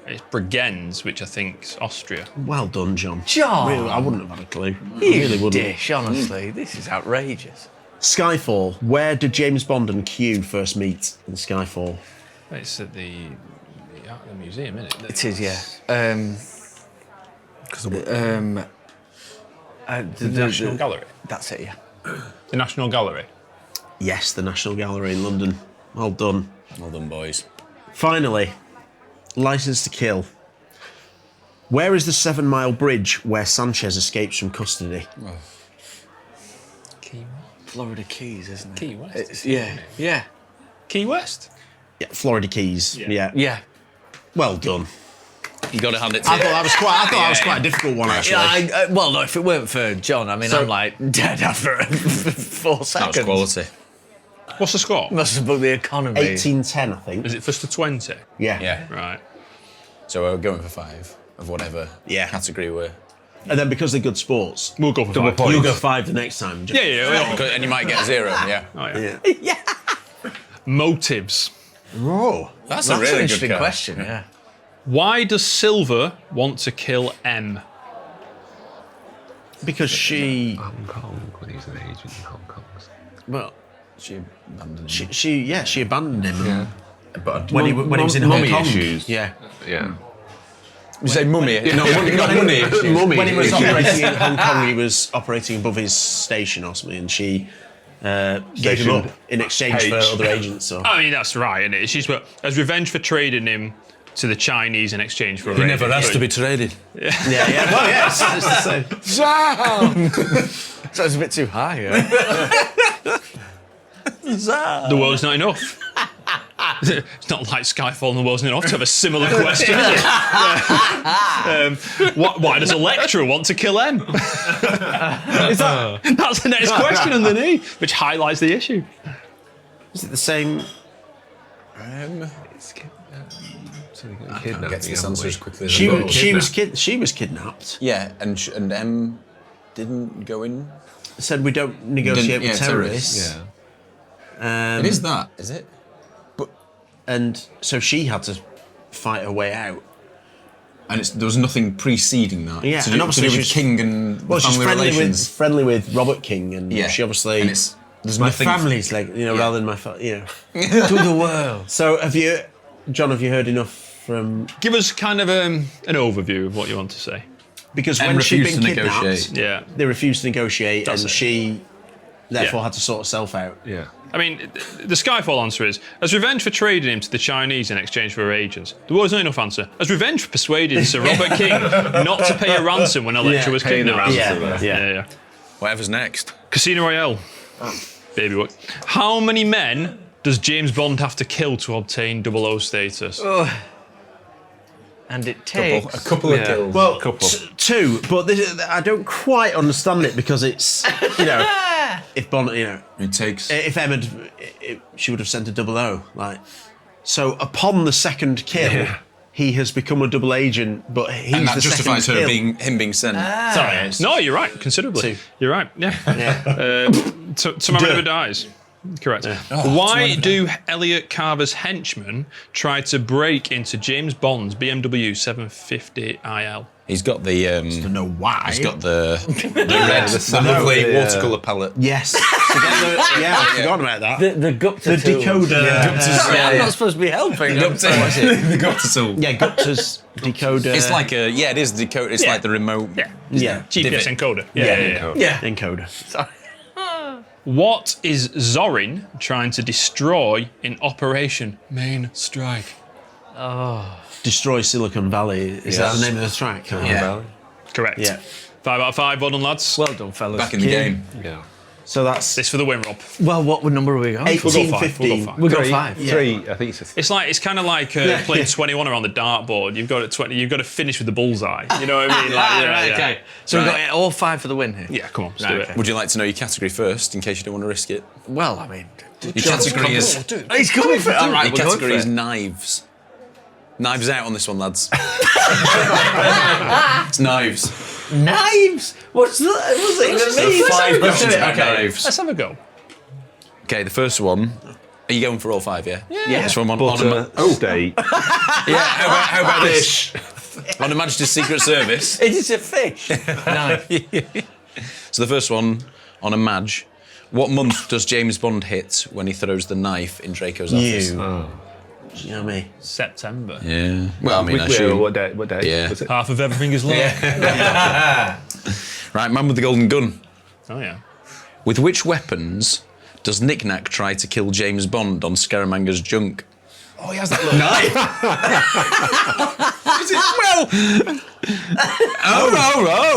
It's Bregenz, which I think is Austria. Well done, John. John. Really, I wouldn't have had a clue. I You really wouldn't. dish, honestly. This is outrageous. Skyfall. Where did James Bond and Q first meet in Skyfall? It's at the museum, isn't it? It is, yeah. The National Gallery. That's it, yeah. The National Gallery. Yes, the National Gallery in London. Well done. Well done, boys. Finally, License to Kill. Where is the 7 Mile Bridge where Sanchez escapes from custody? Key Florida Keys, isn't it? Key West. It's, yeah. Key West. Yeah, Florida Keys. Yeah. Yeah. Well done. You got to hand it to I thought that was quite a difficult one actually. Yeah, well, no, if it weren't for John, I mean, So- I'm like dead after 4 That seconds. was quality. What's the score? Must have booked the economy. 1810, I think. Is it first to 20? Yeah. Yeah. Right. So we're going for 5 of whatever category we're. And then because they're good sports, We'll go for 5. you'll go 5 the next time. Yeah. And you might get 0. Yeah. Oh, yeah. Yeah. Motives. Oh. That's That's a an really good interesting card. question, yeah. Why does Silver want to kill M? Because she, Hong Kong when he was an agent in Hong Kong. well, She abandoned she abandoned him. Yeah. But When he was in Hong mummy Kong. issues. Yeah. Yeah. you say mummy? No, not money. Mummy. When he was operating in Hong Kong, he was operating above his station or something, and she gave him up in exchange for other agents. So. I mean, that's right, isn't it? She's but as revenge for trading him to the Chinese in exchange for a He rape. never asked to be traded. Yeah. Well, yeah, it's the same. So it's a bit too high, yeah. The world's not enough. It's not like Skyfall and the world's not enough to have a similar question, is it? Why does Electra want to kill M? That's the next question underneath, which highlights the issue. Is it the same? Get to this answer as quickly as She I can. she was kidnapped. Yeah, and M didn't go in. Said we don't negotiate Didn't- with yeah, terrorists. Yeah. It is that, is it? And so she had to fight her way out. And there was nothing preceding that. Yeah, to and do, obviously to do with she's- King and Well, she's family relations. friendly with Robert King, and Yeah, she obviously. and it's there's my nothing. family's like rather than my To the world. So have you, John? Have you heard enough from? Give us kind of an overview of what you want to say. Because And when she'd refused been to kidnapped, negotiate. Yeah. they refused to negotiate, That's and it. she therefore Yeah. had to sort herself out. Yeah. I mean, the Skyfall answer is, as revenge for trading him to the Chinese in exchange for her agents. The world's not enough answer. As revenge for persuading Sir Robert King not to pay a ransom when Electra was pay the kidnapped. ransom. Yeah. Whatever's next. Casino Royale. Baby what? How many men does James Bond have to kill to obtain 00 status? And it takes... A couple of kills. Well, Couple. 2, but this, I don't quite understand it because it's if Bond, It takes. if Em had, she would have sent a 00. Like, so upon the second kill, he has become a double agent, but he's And that the justifies second kill. him being sent. Sorry. No, you're right, considerably. You're right, yeah. Tomorrow Never Dies. Correct. Why do Elliot Carver's henchmen try to break into James Bond's BMW 750 IL? He's got the. don't know why. He's got the lovely watercolour palette. Yes. I forgot about that. The Gupta The tools. decoder. Yeah. Sorry, I'm not supposed to be helping. The Gupta tool. Yeah, Gupta's decoder. It's like a it is the decoder. It's like the remote. yeah, GPS Divot. encoder. Yeah. encoder. Sorry. What is Zorin trying to destroy in Operation Main Strike? Destroy Silicon Valley. Is that the name of the track? Yeah. Correct. Yeah. 5 out of 5, well done, lads. Well done, fellas. Back in the game. Yeah. So that's This for the win, Rob. Well, what number are we going? We'll go 18, 5. 15. We'll go 5. We got 5. Three. I think it's It's kind of like playing 21 around the dartboard. You've got 20. You've got to finish with the bullseye. You know what I mean? Right, okay. So we've Right. got all 5 for the win here. Yeah, come on, let's Right, do okay. it. Would you like to know your category first, in case you don't want to risk it? Well, I mean, Your category is he's coming for it. All right, your we're going category for is it. knives. Knives out on this one, lads. It's knives. Knives. What's that? What's it even mean? 5 Let's do questions it. about Okay. knives. Let's have a go. Okay, the first one. Are you going for all 5? Yeah. Yeah. This one on butter steak. Yeah. How about this? On Her Majesty's Secret Service. It is a fish. Knife. So the first one on a Madge. What month does James Bond hit when he throws the knife in Draco's office? You know me. September. Yeah. Well, I mean, I assume. What day? Yeah. Was it? Half of everything is love. Right, man with the golden gun. Oh yeah. With which weapons does Nick Nack try to kill James Bond on Scaramanga's junk? Oh, he has that little knife.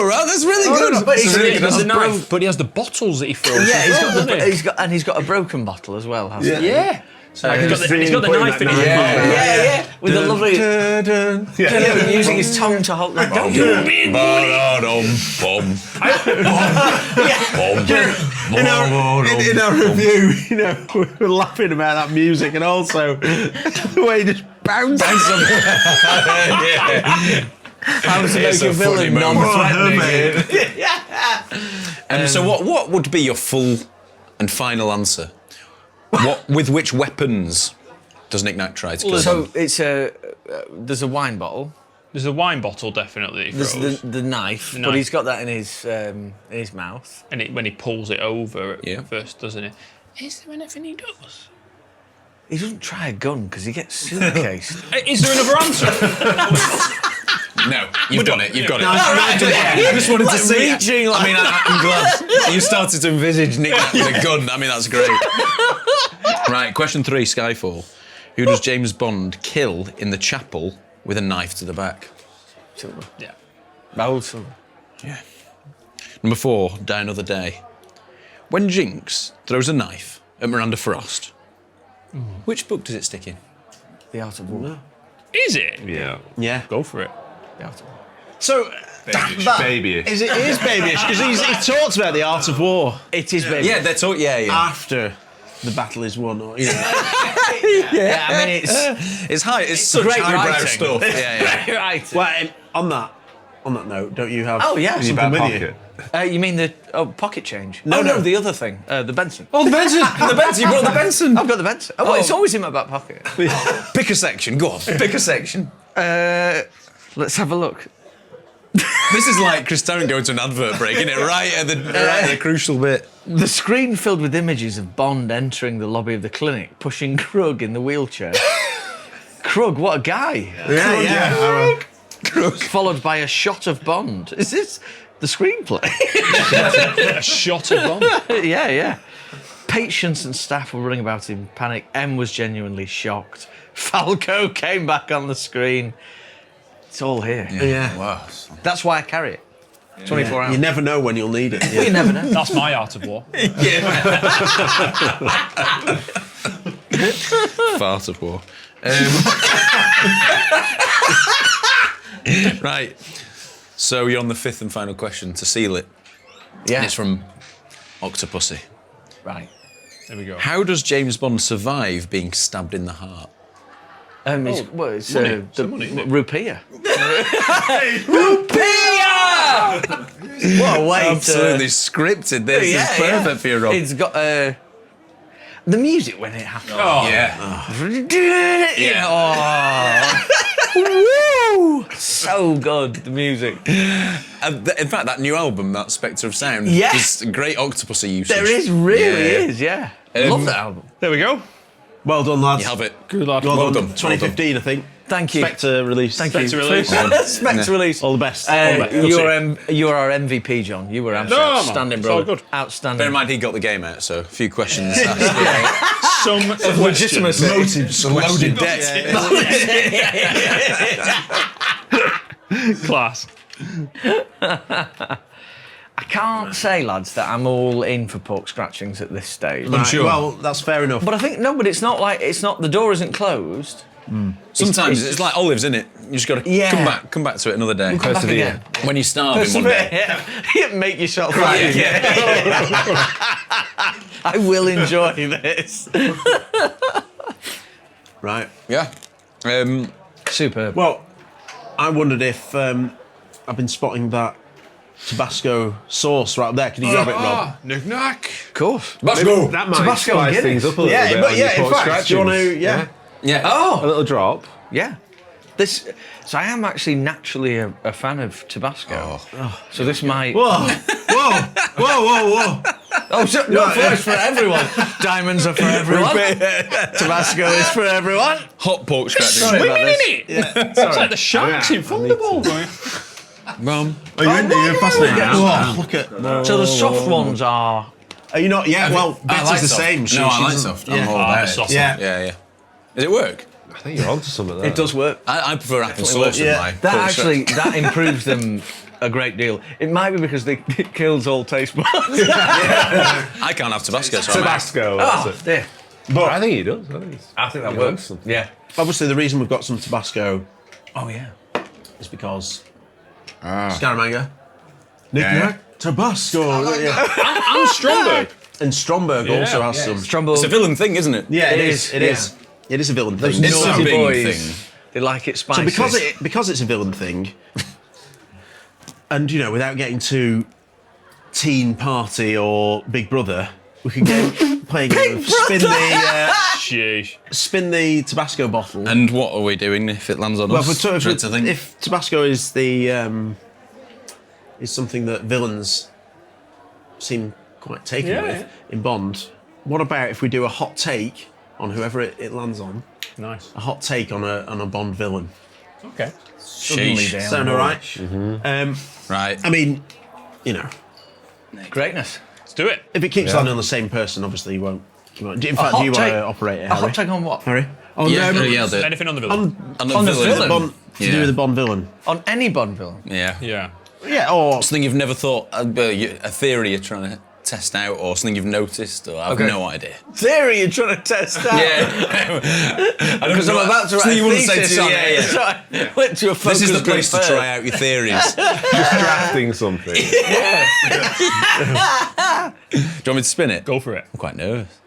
Well, that's really good. no, but That's he's- really he good. has The a knife, but he has the bottles that he throws. Yeah, as well, doesn't he? he's got a broken bottle as well, hasn't he? Yeah. So he's got the putting knife that in his knife mouth. on. Yeah. With the lovely. Yeah, using his tongue to hold. Like, don't do it. In our review, we were laughing about that music and also the way he just bounced. How to make It's a a funny villain moment. non-threatening. So what would be your full and final answer? With which weapons does Nick Nack try to kill So him? it's there's a wine bottle. There's a wine bottle definitely that he There's throws. the knife, The but knife. he's got that in his mouth. And when he pulls it over Yeah. first, doesn't he? Is there anything he does? He doesn't try a gun because he gets suitcased. Is there another answer? No, you've got it. You've got it. I just wanted to see. reaching, I mean, I'm glad you started to envisage Nick Nack with a gun. I mean, that's great. Right, question 3, Skyfall. Who does James Bond kill in the chapel with a knife to the back? Yeah. Raoul Silver. Yeah. Number 4, Die Another Day. When Jinx throws a knife at Miranda Frost, which book does it stick in? The Art of War. Is it? Yeah. Yeah. Go for it. The Art of War. So Babyish. It is babyish because he talks about the art of war It is baby. Yeah, that's all. Yeah. after the battle is won, or Yeah, I mean it's It's high. It's such Great highbrow writing. stuff. Yeah. right. well, on that note, don't you have? Oh, yeah. something Back with pocket. you? You mean the pocket change? No, no, no. the other thing, the Benson. Oh, the Benson. The Benson. You brought the Benson. I've got the Benson. Oh, well, it's always in my back pocket. Pick a section. Go on. Pick a section. Let's have a look. This is like Chris Tarrant going to an advert break, isn't it? Right at the crucial bit. The screen filled with images of Bond entering the lobby of the clinic, pushing Krug in the wheelchair. Krug, what a guy! Krug, followed by a shot of Bond. Is this the screenplay? A shot of Bond. yeah. Patients and staff were running about in panic. M was genuinely shocked. Falco came back on the screen. It's all here. Yeah. Wow. That's why I carry it. 24 hours. You never know when you'll need it. You never know. That's my art of war. Fart of war. Right. So you're on the 5th and final question to seal it. Yeah. And it's from Octopussy. Right. There we go. How does James Bond survive being stabbed in the heart? It's money. the Some money, isn't it? rupiah. Rupiah! What a way Absolutely to... scripted. This is perfect for you, Rob. It's got the music when it happens. Oh, Yeah. Woo! So good, the music. In fact, that new album, that Spectre of Sound, Yeah. is a great Octopussy usage. There is, really is, yeah. Love that album. There we go. Well done, lads. You have it. Good lad. Well done. done. 2015, I think. Thank you. Spectre release. Thank Spectre you. release. Spectre release. All the best. You're our MVP, John. You were man. outstanding, It's bro. all good. Outstanding. Bear in mind, he got the game out, so a few questions asked. Some legitimacy. Motives. Loaded deck. Class. I can't say, lads, that I'm all in for pork scratchings at this stage. Right, sure. Well, that's fair enough. But I think but it's not like the door isn't closed. Sometimes it's like olives, isn't it? You just got to Yeah. come back to it another day. Come back again. When you're starving one day. Yeah. Make yourself right. I will enjoy this. Right. Yeah. Superb. Well, I wondered if I've been spotting that Tabasco sauce right up there. Can you grab it, Rob? Knick knack. Of course. Let's go. That might Tabasco spice and things Guinness. up a little bit. But on your in pork fact, do you want to? scratchings. Yeah. Yeah. A Oh, little drop. yeah. So I am actually naturally a fan of Tabasco. So this might... Whoa! Oh, it's for everyone. Diamonds are for everyone. Tabasco is for everyone. Hot pork scratching. Sorry about Swinging this. in it. It's like the Sharks in Thunderball. Rum. Are you fascinated? Whoa, look at. So the soft ones are... Are you not? Yeah. Well, I like Betty's the soft. same. No, I like she's- soft. Yeah. I'm all Ah, about the it. soft Yeah. Yeah. Does it work? I think you're onto something there. It does work. I prefer apple Definitely sauce in works. my Yeah. That pork actually, that improves them a great deal. It might be because it kills all taste buds. I can't have Tabasco, so I'm out. Tabasco. That's Oh, it. dear. But I think he does. I think that He works. likes them. Yeah. Obviously, the reason we've got some Tabasco Oh, yeah. is because Scaramanga, Yeah. Tabasco, And Stromberg. and Stromberg also has some. Strombo. It's a villain thing, isn't it? Yeah, It it is, is. It yeah. is. It is a villain thing. It's a naughty big boys. thing. They like it spicy. So because it's a villain thing, and without getting too teen party or Big Brother, we could get playing Sheesh. spin the Tabasco bottle. And what are we doing if it lands on well, us? Dread to think. if Tabasco is the is something that villains seem quite taken with in Bond, what about if we do a hot take on whoever it lands on? Nice. A hot take on a Bond villain. Okay. Suddenly Sheesh. down. Sound all right? Right. I mean, Greatness. Let's do it. if it keeps landing on the same person, obviously you won't. In fact, hot do you want take- to operate it, A Harry? hot take on what? Harry? On, Yeah, I'll do it. Anything on the villain? On on the villain. Bond, to do with the Bond villain. On any Bond villain. Yeah. Yeah. Yeah, or Something you've never thought, a theory you're trying to test out, or something you've noticed, or I've Okay. no idea. Theory you're trying to test out. Yeah. Because I'm about to write Something you a wouldn't say thesis to on yeah, it. yeah. So I went to a focus This is the group place to first. try out your theories. Do Just drafting something. you want me to spin it? Go for it. I'm quite nervous.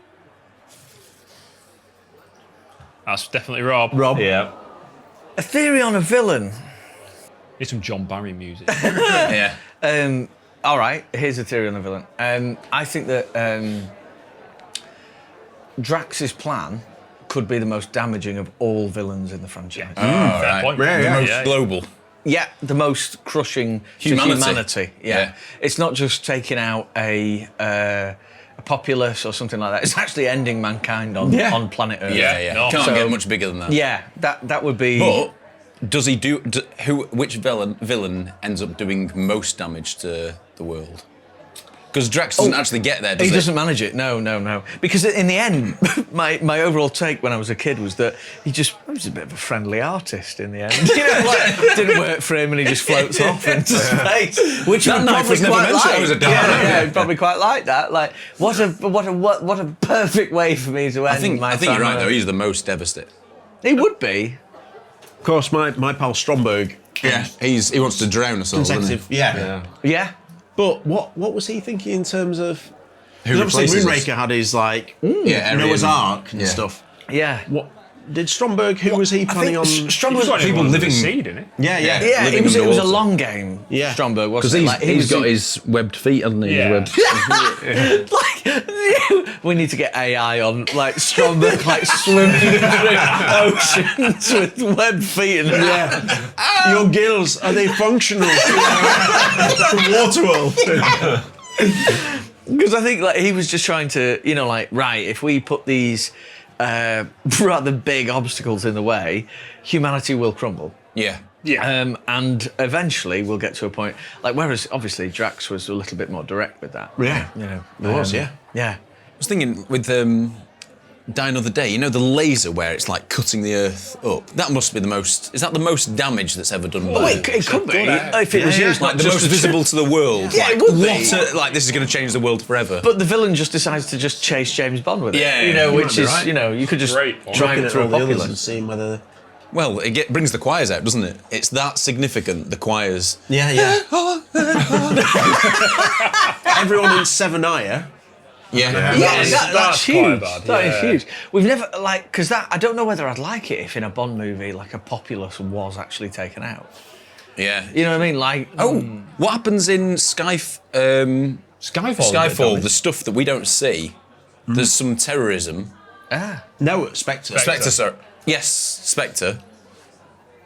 That's definitely Rob. Rob. Yeah. A theory on a villain. Need some John Barry music. Yeah. All right, here's a theory on a villain. I think that Drax's plan could be the most damaging of all villains in the franchise. All Fair right. point. Yeah, The yeah. most global. Yeah, the most crushing Humanity. to humanity. Yeah. Yeah. It's not just taking out a populace or something like that. It's actually ending mankind on planet Earth. Yeah, yeah. No. Can't So- get much bigger than that. Yeah, that would be. But does he do? Which villain ends up doing most damage to the world? Because Drax doesn't actually get there, does He he? doesn't manage it. No. Because in the end, my overall take when I was a kid was that he was a bit of a friendly artist in the end. Didn't work for him, and he just floats off into space. Which That would knife probably was never quite mentioned. like. That was a dark knife. Yeah, he'd probably quite like that. Like, what a perfect way for me to end. I think my you're time right on though. Earth. He's the most devastated. He would be. Of course, my pal Stromberg. Yeah. He wants to drown us all, doesn't he? Consecutive. Yeah. Yeah. But what was he thinking in terms of? Who Because obviously replaces us? Moonraker had his Yeah, Noah's Aryan. Ark and Yeah. stuff. Yeah. What Did Stromberg? Who was he planning on? Stromberg's Got people people living. seed in it. Yeah. Yeah, living it was a underwater. long game. Yeah. Stromberg Because wasn't he's, it? Like, he's got his webbed feet, hasn't he? Yeah. His webbed- like, we need to get AI on like Stromberg like swimming through oceans with webbed feet and Your gills, are they functional? Water world. because I think like he was just trying to, you know, like right, if we put these rather big obstacles in the way, humanity will crumble. Yeah. And eventually we'll get to a point like whereas obviously Drax was a little bit more direct with that. Yeah. You know, It was, yeah. Yeah. I was thinking with Die Another Day, you know the laser where it's like cutting the earth up? That must be the most... Is that the most damage that's ever done by Oh, it could be if it was used like the most visible to the world. Yeah, like, it would be. like this is going to change the world forever. But the villain just decides to just chase James Bond with it. Yeah, you know, you which might be is, right. you know, you could just Great point. drive Looking it at through all a the others popular. and seeing whether. Well, brings the choirs out, doesn't it? It's that significant, the choirs. Yeah. Everyone in Seven-Eye. Yeah. Yeah, that's quite huge. bad, That is yeah. huge. We've never like because that I don't know whether I'd like it if in a Bond movie like a populace was actually taken out. Yeah. You know what I mean? Like What happens in Skyfall, the stuff that we don't see? There's some terrorism. No, Spectre. Spectre, sir. Yes, Spectre.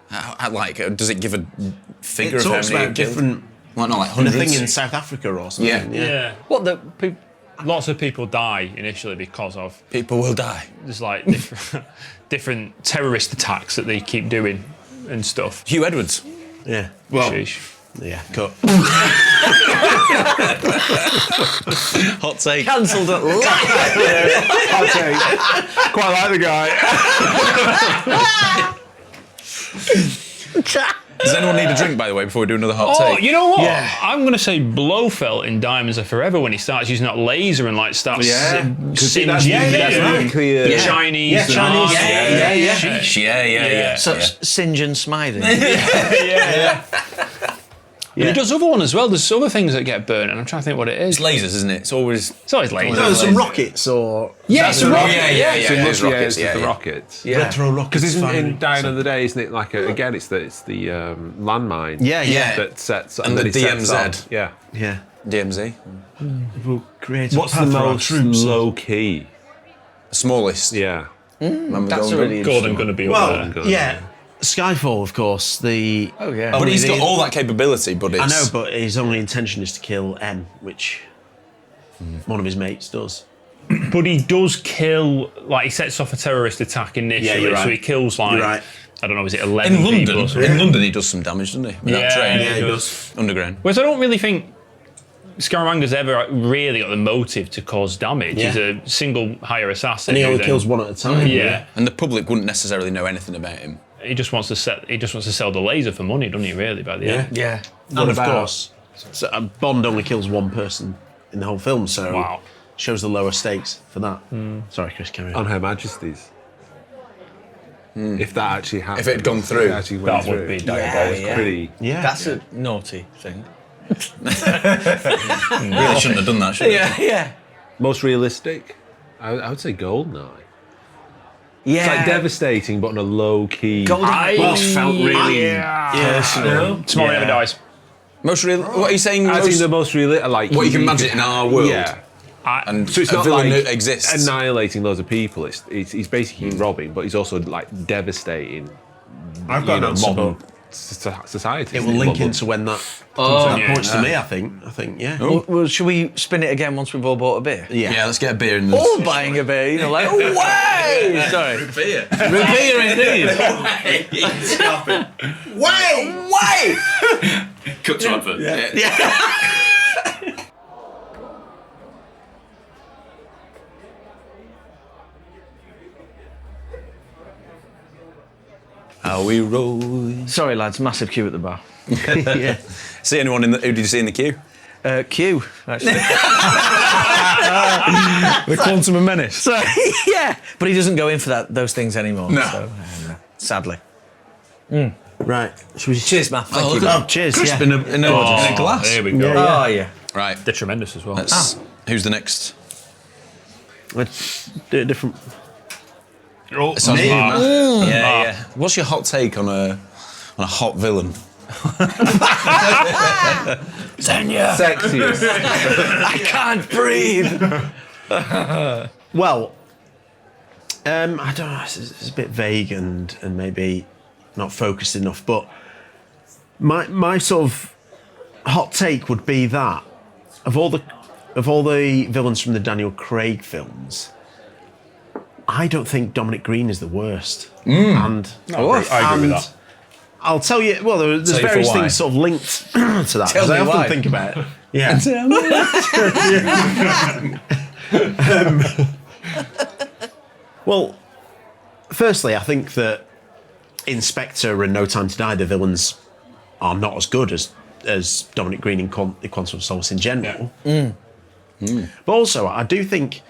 Does it give a figure It of how talks many about it killed? different. Like, not like The hundreds. thing in South Africa or something. Yeah. Yeah. what the people. Lots of people die initially because of People will die. there's like different terrorist attacks that they keep doing and stuff. Hugh Edwards. Yeah. Well, Sheesh. yeah. Cut. Hot take. Cancelled at last. Quite like the guy. Does anyone need a drink, by the way, before we do another hot Oh, take? you know what? Yeah. I'm going to say Blofeld in Diamonds Are Forever when he starts using that laser and like starts singeing That's really clear. the Chinese. Yeah, and Chinese. all. Yeah. Sheesh, yeah. So Singe and Smythe. But he does other one as well. There's other things that get burnt, and I'm trying to think what it is. It's lasers, isn't it? It's always... It's always laser. No, there's some rockets or It's a rocket. Yeah. It's It's rockets, the yeah. rockets. retro rockets. Because isn't firing. in Die Another Day, isn't it like again? It's the landmine. Yeah. That sets And the then it sets DMZ. off. Yeah. Yeah. DMZ. Create What's the most low key? Smallest. Yeah. That's a really Gordon going to be up Well, there. yeah. Skyfall, of course. The Oh yeah. But he's got all that capability, but it's... I know, but his only intention is to kill M, which one of his mates does. But he does kill, like he sets off a terrorist attack initially, you're right. so he kills like, You're right. I don't know, is it 11 In London, people or something? in London, he does some damage, doesn't he? With that Yeah, train. yeah, he does. Underground. Whereas I don't really think Scaramanga's ever really got the motive to cause damage. Yeah. He's a single hire assassin. And he who only then- kills one at a time. Yeah. And the public wouldn't necessarily know anything about him. He just wants to sell the laser for money, doesn't he? Really, by the end. Yeah. And of course, so, Bond only kills one person in the whole film, so Wow. shows the lower stakes for that. Sorry, Chris, carry on. On Her Majesty's. If that actually happened. If it had gone through. If it actually went That would through. be diabolical. Yeah. Pretty. Yeah. That's a naughty thing. Really shouldn't have done that, should he? Yeah. Most realistic? I would say Goldeneye. Yeah. It's like devastating, but on a low key. Golden Boss felt really personal. Tomorrow Never Dies. Most real. What are you saying? I most, think the most realistic, like what you can imagine in our world. Yeah. And So it's a not villain like that exists. annihilating loads of people. He's basically robbing, but he's also like devastating. I've got an answer, modern but society. it will link into when that points to me, I think. Yeah. Well, should we spin it again once we've all bought a beer? Yeah, let's get a beer in the. All buying a beer, you know, like, oh, way! Sorry. beer. Beer indeed. Wait! Cut to advert. Yeah. How we roll. Sorry, lads, massive queue at the bar. Yeah. See anyone in the? Who did you see in the queue? Q, actually. The Quantum of Menace. So, yeah, but he doesn't go in for those things anymore. No. So, sadly. Right. Should we Cheers, Matt. Thank you. look at that. cheers. Crisp Yeah. in a glass. There we go. Oh, yeah. Right. They're tremendous as well. Let's, Who's the next? Let's do a different. Oh, It sounds Me? mad. Yeah, Mark. yeah. What's your hot take on a hot villain? Xenia. Sexiest. I can't breathe. Well, I don't know. It's a bit vague and maybe not focused enough. But my sort of hot take would be that of all the villains from the Daniel Craig films, I don't think Dominic Green is the worst. And I agree with that. I'll tell you. Well, there's Tell you for various why. things sort of linked to that. Tell Because I me often why. think about it. Yeah. Well, firstly, I think that in Spectre and No Time to Die, the villains are not as good as Dominic Green in Quantum of Solace in general. But also, I do think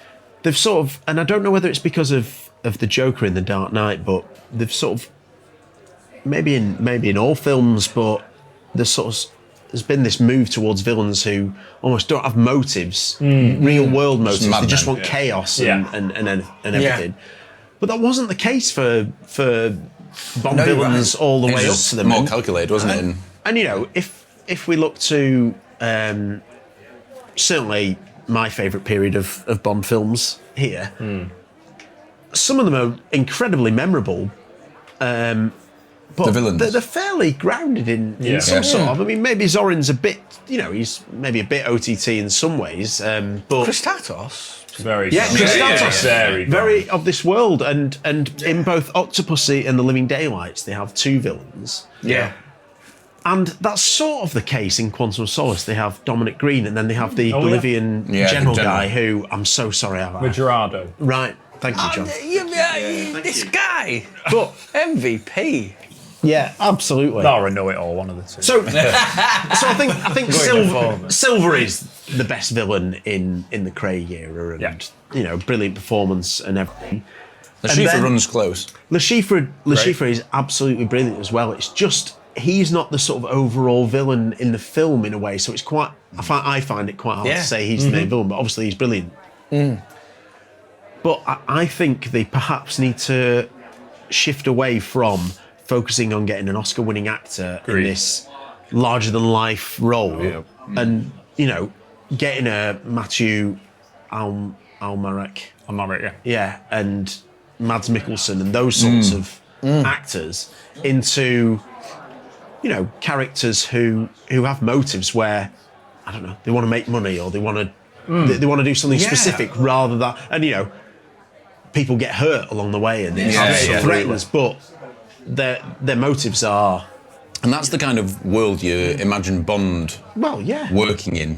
they've sort of, and I don't know whether it's because of the Joker in The Dark Knight, but they've sort of maybe in all films, but there's been this move towards villains who almost don't have motives, real world motives. They just madmen. want chaos Yeah. and everything. But that wasn't the case for Bond No, you're villains right. all the It way up was to the more end. calculated, wasn't it? And you know, if we look to certainly my favourite period of Bond films here, some of them are incredibly memorable. But The villains. they're fairly grounded in Yeah. some Yeah. sort of. I mean, maybe Zorin's a bit, he's maybe a bit OTT in some ways, but Christatos. Very yeah, strong. Christatos, Very, very of this world, and in both Octopussy and The Living Daylights, they have two villains. Yeah. And that's sort of the case in Quantum of Solace. They have Dominic Green, and then they have the Oh, yeah. Bolivian Yeah, the general general. guy who I'm so sorry about. Gerardo. Right, thank you, John. This guy. But MVP. yeah, absolutely. Or a know-it-all, one of the two. So I think Going forward. Silver is the best villain in the Craig era, and brilliant performance and everything. The And Schiefer then- runs close. Le Chiffre is absolutely brilliant as well. It's just he's not the sort of overall villain in the film in a way, so it's quite. I find it quite hard Yeah. to say he's the main villain, but obviously he's brilliant. But I think they perhaps need to shift away from focusing on getting an Oscar-winning actor in this larger-than-life role, and getting a Matthew Almaric, yeah. and Mads Mikkelsen and those sorts of actors into, characters who have motives where, I don't know, they want to make money or they want to they want to do something specific rather than, and people get hurt along the way and it's Yeah, threatens, but their motives are, And that's the kind of world you imagine Bond well, yeah. working in.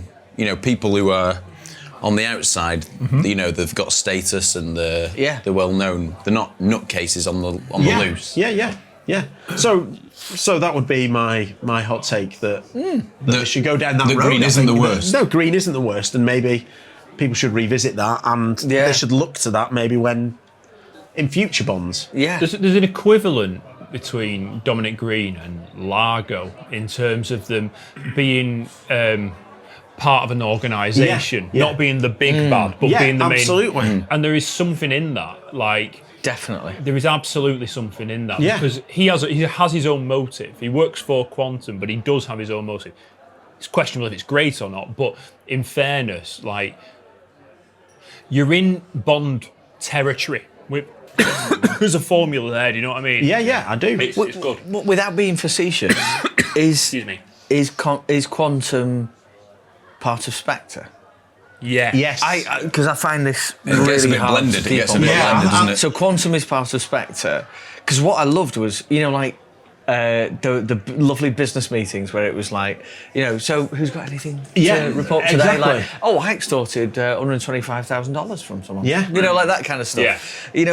People who are on the outside, they've got status and they're well known. They're not nutcases on the loose. Yeah. So that would be my hot take that they should go down that the road. green I isn't think. the worst. No, green isn't the worst, and maybe people should revisit that, and Yeah. they should look to that maybe when in future Bonds. Yeah. There's an equivalent between Dominic Green and Largo in terms of them being part of an organisation, Yeah. not being the big bad, but Yeah, being the absolutely. main. And there is something in that, like. Definitely. There is absolutely something in that Yeah. because he has his own motive. He works for Quantum, but he does have his own motive. It's questionable if it's great or not, but in fairness, like you're in Bond territory. There's a formula there. Do you know what I mean? Yeah, I do. It's good. Without being facetious, is Excuse me. is Quantum part of Spectre? Yeah. Yes. Because I find this It gets a really bit hard blended. to It keep gets a on. bit blended, doesn't it? So Quantum is part of Spectre. Because what I loved was, the lovely business meetings where it was like, so who's got anything Yeah, to report today? exactly. Like, I extorted $125,000 from someone. Yeah. Like that kind of stuff. Yeah. I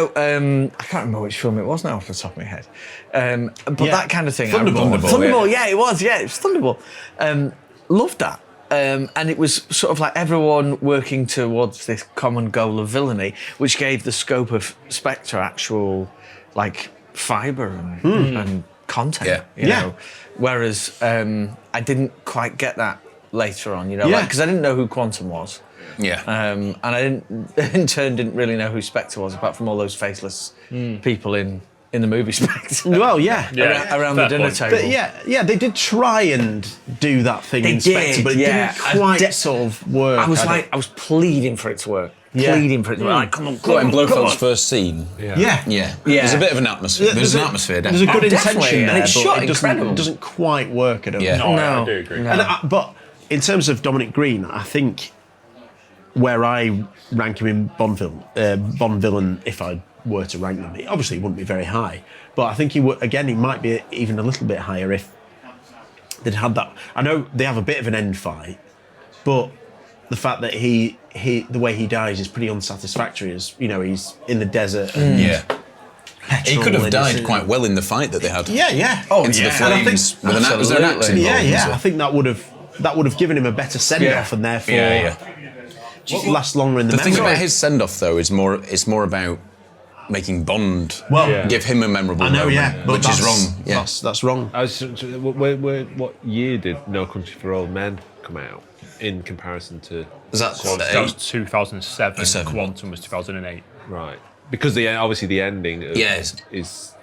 can't remember which film it was now off the top of my head. But Yeah. that kind of thing. Thunderball. Thunderball, yeah, it was. Yeah, it was Thunderball. Loved that. And it was sort of like everyone working towards this common goal of villainy, which gave the scope of Spectre actual, like, fibre and content. Yeah. Whereas I didn't quite get that later on, Yeah. because I didn't know who Quantum was. Yeah. And I in turn didn't really know who Spectre was, apart from all those faceless people in the movie Spectre. Well, yeah. around the fair dinner point. table. But yeah, they did try and do that thing They in Spectre, did, but it yeah. didn't quite sort of work. I was pleading for it to work. Yeah. Pleading for it to work. Like, come on, come What, in on, come Blofeld's on. first scene? Yeah. Yeah. Yeah. There's a bit of an atmosphere. There's an atmosphere, There's a definitely. good definitely, intention and there, it's but shot it incredible. doesn't quite work, I don't Yeah. think. No, No. I do agree. No. And but in terms of Dominic Green, I think where I rank him in Bond villain, if I were to rank them, it obviously wouldn't be very high. But I think he might be even a little bit higher if they'd had that. I know they have a bit of an end fight, but the fact that the way he dies is pretty unsatisfactory. As you know, he's in the desert. And Yeah. He could have died petrol quite well in the fight that they had. Yeah. Into the And I think- flames. Was there an axe involved? Yeah, and yeah. stuff? I think that would have given him a better send off, and therefore last longer in the The thing memory. about his send off though is more about making Bond give him a memorable I know, moment, yeah, but which is that's- wrong. Yeah. That's wrong. What year did No Country for Old Men come out in comparison to? Is that That was 2007. Seven. Quantum was 2008. Right, because obviously the ending is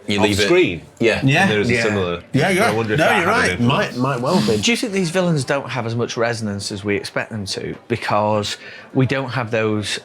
You off leave it- screen. Yeah. Yeah. And there's a similar. Yeah, I wonder if no, that you're had an right. influence. Might well be. Do you think these villains don't have as much resonance as we expect them to because we don't have those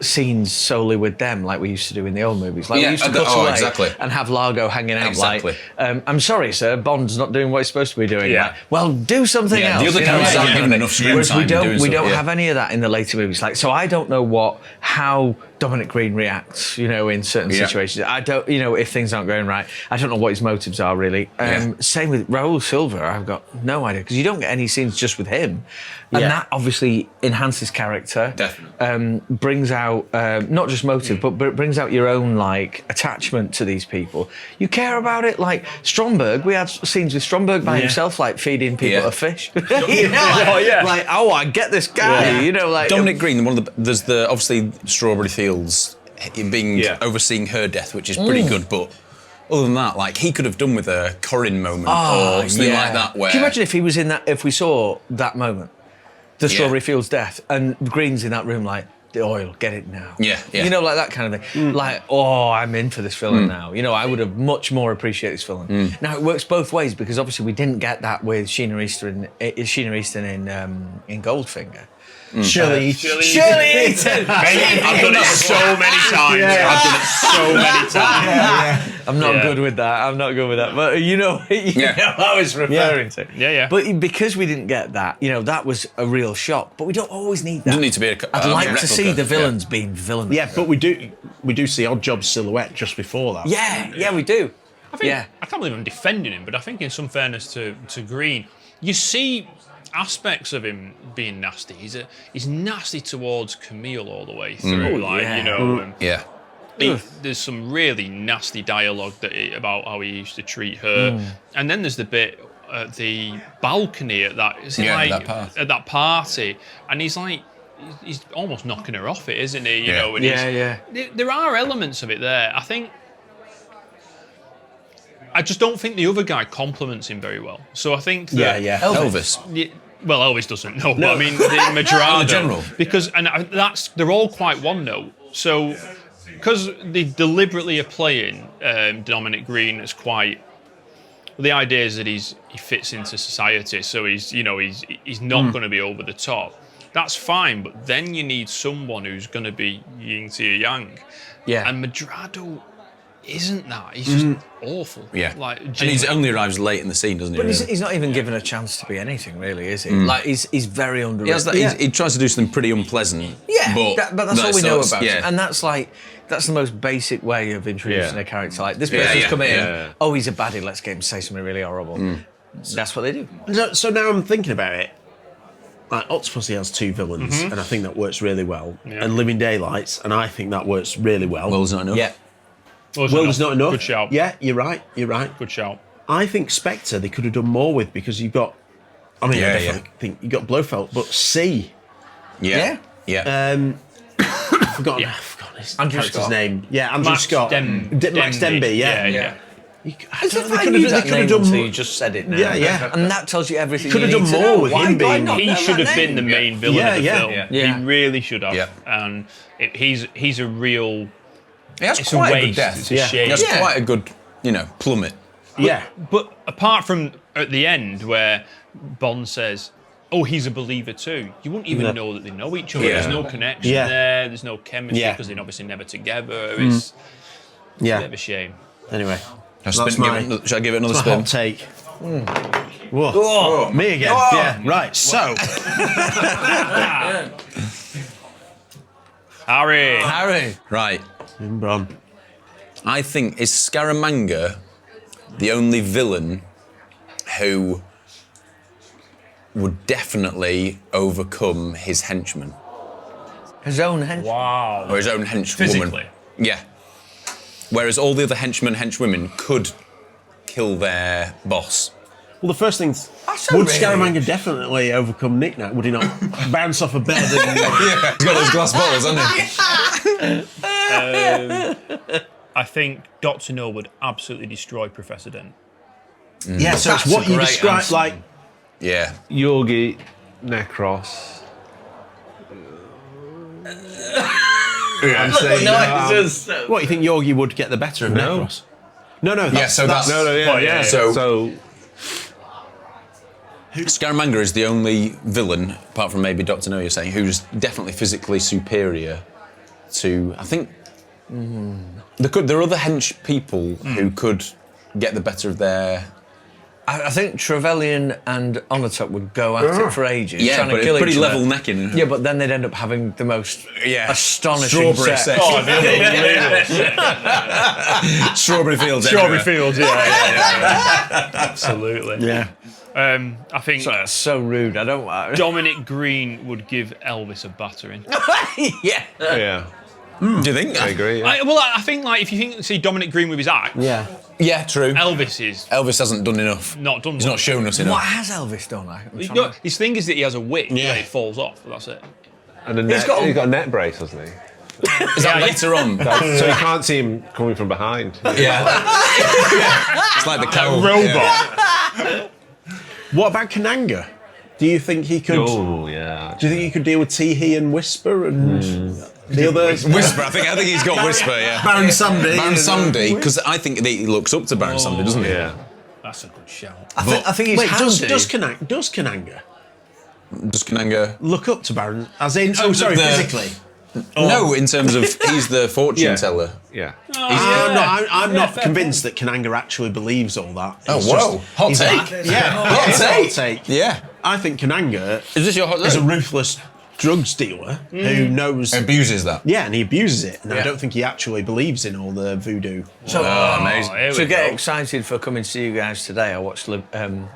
scenes solely with them like we used to do in the old movies? Like we Yeah, used to cut away exactly. and have Largo hanging out Exactly. like, I'm sorry, sir, Bond's not doing what he's supposed to be doing. Yeah. Like, well, do something Yeah, else. the other you know, characters that aren't kind given of enough thing. screen Whereas time doing we stuff, don't yeah. have any of that in the later movies. Like, so I don't know how Dominic Green reacts, in certain Yeah. situations. I don't, if things aren't going right, I don't know what his motives are really. Yeah. Same with Raoul Silver, I've got no idea because you don't get any scenes just with him, and Yeah. that obviously enhances character. Definitely. Brings out not just motive, but it brings out your own like attachment to these people. You care about it. Like Stromberg, we had scenes with Stromberg by himself, like feeding people Yeah. a fish. Like, I get this guy. Like Dominic Green, there's obviously Strawberry Fields being overseeing her death, which is pretty good, but other than that, like he could have done with a Corin moment or something like that. Where Can you imagine if he was in that? If we saw that moment, the Strawberry Fields death, and Green's in that room, like the oil, get it now. Yeah. Like that kind of thing. Like, I'm in for this villain now. I would have much more appreciated this villain. Now it works both ways because obviously we didn't get that with Sheena Easton in Goldfinger. Shirley. Shirley Eaton. I've done it so many times. I've done it so many times. I'm not good with that. But you know what I was referring to. Yeah. But because we didn't get that, that was a real shock. But we don't always need that. doesn't need to be I'd like to replica. see the villains being villains. Yeah, but we do see Odd Job's silhouette just before that. Yeah, we do. I can't believe I'm defending him, but I think in some fairness to Green, you see aspects of him being nasty. He's nasty towards Camille all the way through. Yeah. There's some really nasty dialogue about how he used to treat her, and then there's the bit at the balcony at that party, and he's like. He's almost knocking her off it, isn't he? There are elements of it there. I just don't think the other guy compliments him very well. So I think that Elvis. Well, Elvis doesn't know, but I mean the Madrado, In general. because they're all quite one note. So because they deliberately are playing Dominic Green as quite. The idea is that he fits into society, so he's not going to be over the top. That's fine, but then you need someone who's going to be yin to your yang. Yeah. And Madrado isn't that. He's just awful. Yeah. Like, And he only arrives late in the scene, doesn't he? But really? he's not even given a chance to be anything, really, is he? Like, he's very underrated. He has that, he tries to do something pretty unpleasant. Yeah, but that's all we know about yeah. him. And that's the most basic way of introducing a character. Like, this Yeah, person's yeah, come in, yeah. oh, he's a baddie, let's get him to say something really horrible. That's what they do. So now I'm thinking about it. Like Octopussy has two villains, and I think that works really well. Yeah. And Living Daylights, and I think that works really well. Well, it's not enough. Yeah. Well, there's not enough. Good shout. Yeah, you're right. Good shout. I think Spectre they could have done more with because you've got. I mean, I Yeah, definitely think you got Blofeld, but C. Yeah. I've forgotten his Andrew character's Scott. name. Yeah, Andrew Max Scott. Max Denby. Yeah. Yeah. As if I knew that name until you just said it now. Yeah. And that tells you everything Could you have need done to more know. with Why him do I being- not He know should that have been the name? main villain of the film. Yeah. He really should have. Yeah. And he's a real. He has It's quite a a good waste. death. It's a shame. He has Yeah. quite a good, plummet. Yeah. But apart from at the end where Bond says, "Oh, he's a believer too," you wouldn't even know that they know each other. Yeah. There's no connection Yeah. there. There's no chemistry Yeah. because they're obviously never together. It's a bit Yeah. of a shame. Anyway, Should that's I give it another my spin? hot take. Whoa. Me again. Yeah. Right. So, Harry. Right. Bron. I think, is Scaramanga the only villain who would definitely overcome his henchman? His own henchman. Wow. Or his own henchwoman? Physically. Yeah. Whereas all the other henchmen, henchwomen could kill their boss. Well, the first thing, That's a would really- Scaramanga definitely overcome Nick Nack? Would he not bounce off a bed and... Yeah, he's got those glass balls, hasn't he? I think Dr. No would absolutely destroy Professor Dent. Yeah, so it's That's what a you great describe, answer. like... Yeah. Yogi, Necros. I'm saying What, you think Yogi would get the better of No. Necros? No, Yeah, so that's... yeah. So- So Scaramanga is the only villain, apart from maybe Dr. No, you're saying, who's definitely physically superior to... I think... There are other hench people who could get the better of their... I think Trevelyan and Onatopp would go at it for ages, Yeah, trying but to it's kill pretty each other. level necking. Yeah, but then they'd end up having the most astonishing Strawberry set. sex. Oh, Strawberry fields Strawberry everywhere. Fields, yeah. Absolutely. Yeah. I think Sorry, that's so rude. I don't. Dominic Green would give Elvis a battering. Yeah. yeah, Do you think? I agree. Yeah. I think if you see Dominic Green with his act, Yeah. Yeah, true. Elvis is Elvis hasn't done enough. not done. He's not shown us enough. What has Elvis done? No, his thing is that he has a wig Yeah. that it falls off. That's it. And a net, got a- he's got a net brace, hasn't he? Is that later on? So you can't see him coming from behind. Yeah. It's like the cow. Robot. What about Kananga? Do you think he could... Oh yeah. Do you think he could deal with Teehee and Whisper and the others? Whisper. I think he's got Whisper. Yeah. Baron Sandy. Baron Sandy, because I think that he looks up to Baron Sandy, doesn't he? Yeah. That's a good shout. I think he's Wait, handy. does Kananga Does Kananga? look up to Baron? As in... Oh, terms of sorry, the- physically. No, in terms of he's the fortune Yeah. teller. Yeah. I'm not convinced that Kananga actually believes all that. Oh, It's whoa. just- Hot he's take. like- yeah, Hot it's a take. hot take. Yeah. I think Kananga Is this your hot is a take? ruthless drugs dealer who knows... Abuses that. Yeah, and he abuses it, and I Yeah. don't think he actually believes in all the voodoo. So, amazing. Here to we get go. excited for coming to see you guys today, I watched Live and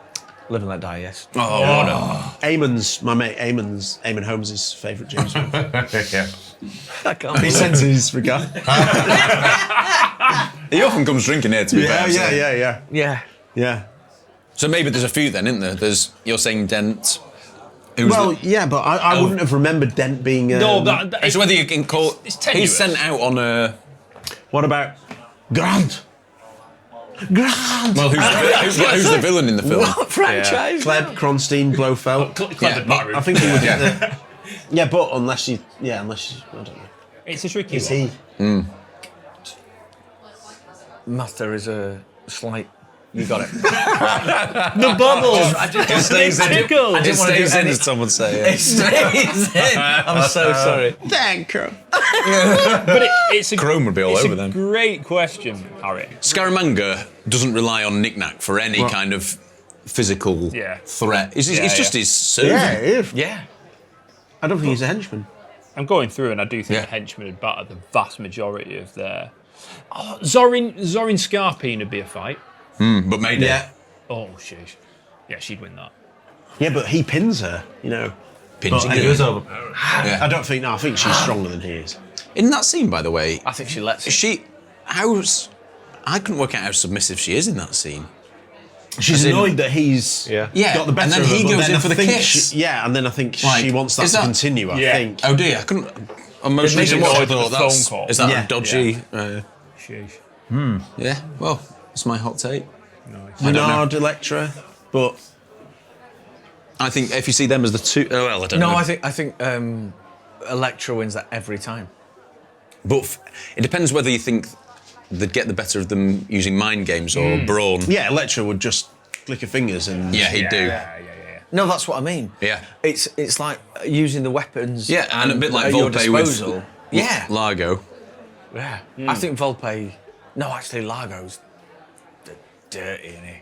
Let Die. Yes. Oh, what a... Eamon's, my mate Eamon Holmes' favourite James Bond. Yeah. I can't He believe sends his regard. He often comes drinking here, to be fair. so- Yeah. So maybe there's a few then, isn't there? You're saying Dent. Who's Well, the, yeah, but I wouldn't have remembered Dent being... No, that, so whether you can call... It's tenuous. He's sent out on a... What about Grant? Grant! Well, who's the villain in the film? What franchise? Kleb, Kronstein, Blofeld. Clever I think he would get the... Yeah, but unless you... I don't know. It's a tricky Is one. he... Math, there is a slight... You got it. The bubbles. It stays in. It stays in, as Tom would say. It stays in. I'm so sorry. Thank you. But it's a Chrome would be all it's over a then. great question, Harry. Scaramanga doesn't rely on Knick-Knack for any kind of physical Yeah. threat. It's Yeah, just yeah. his servant. Yeah, he is. Yeah. I don't think he's a henchman. I'm going through, and I do think Yeah. the henchmen would batter the vast majority of their. Oh, Zorin Scarpine would be a fight. But maybe. Yeah. Oh, sheesh. Yeah, she'd win that. Yeah, but he pins her, you know. Pinching But her. he was overpowered. I don't think... No, I think she's stronger than he is. In that scene, by the way, I think she lets is it. I couldn't work out how submissive she is in that scene. She's As in- annoyed that he's Yeah. Yeah, got the better and then of her, he but goes then in I for the think kiss. and then I think Like, she wants that is to that- continue, I Yeah. think. Oh dear, I couldn't. Emotionally, Maybe what I it's thought the that's phone call. is that Yeah. a dodgy? Sheesh. Yeah. Well, That's my hot take. Renard, Electra, but I think if you see them as the two, oh well, I don't know. No, I think Electra wins that every time. But it depends whether you think they'd get the better of them using mind games or brawn. yeah, Electra would just click her fingers and Yeah, he'd do. No, that's what I mean. Yeah. It's like using the weapons. Yeah, and a bit like at your Volpe with disposal. Yeah. Largo. Yeah. I think Volpe. No, actually, Largo's dirty, isn't he?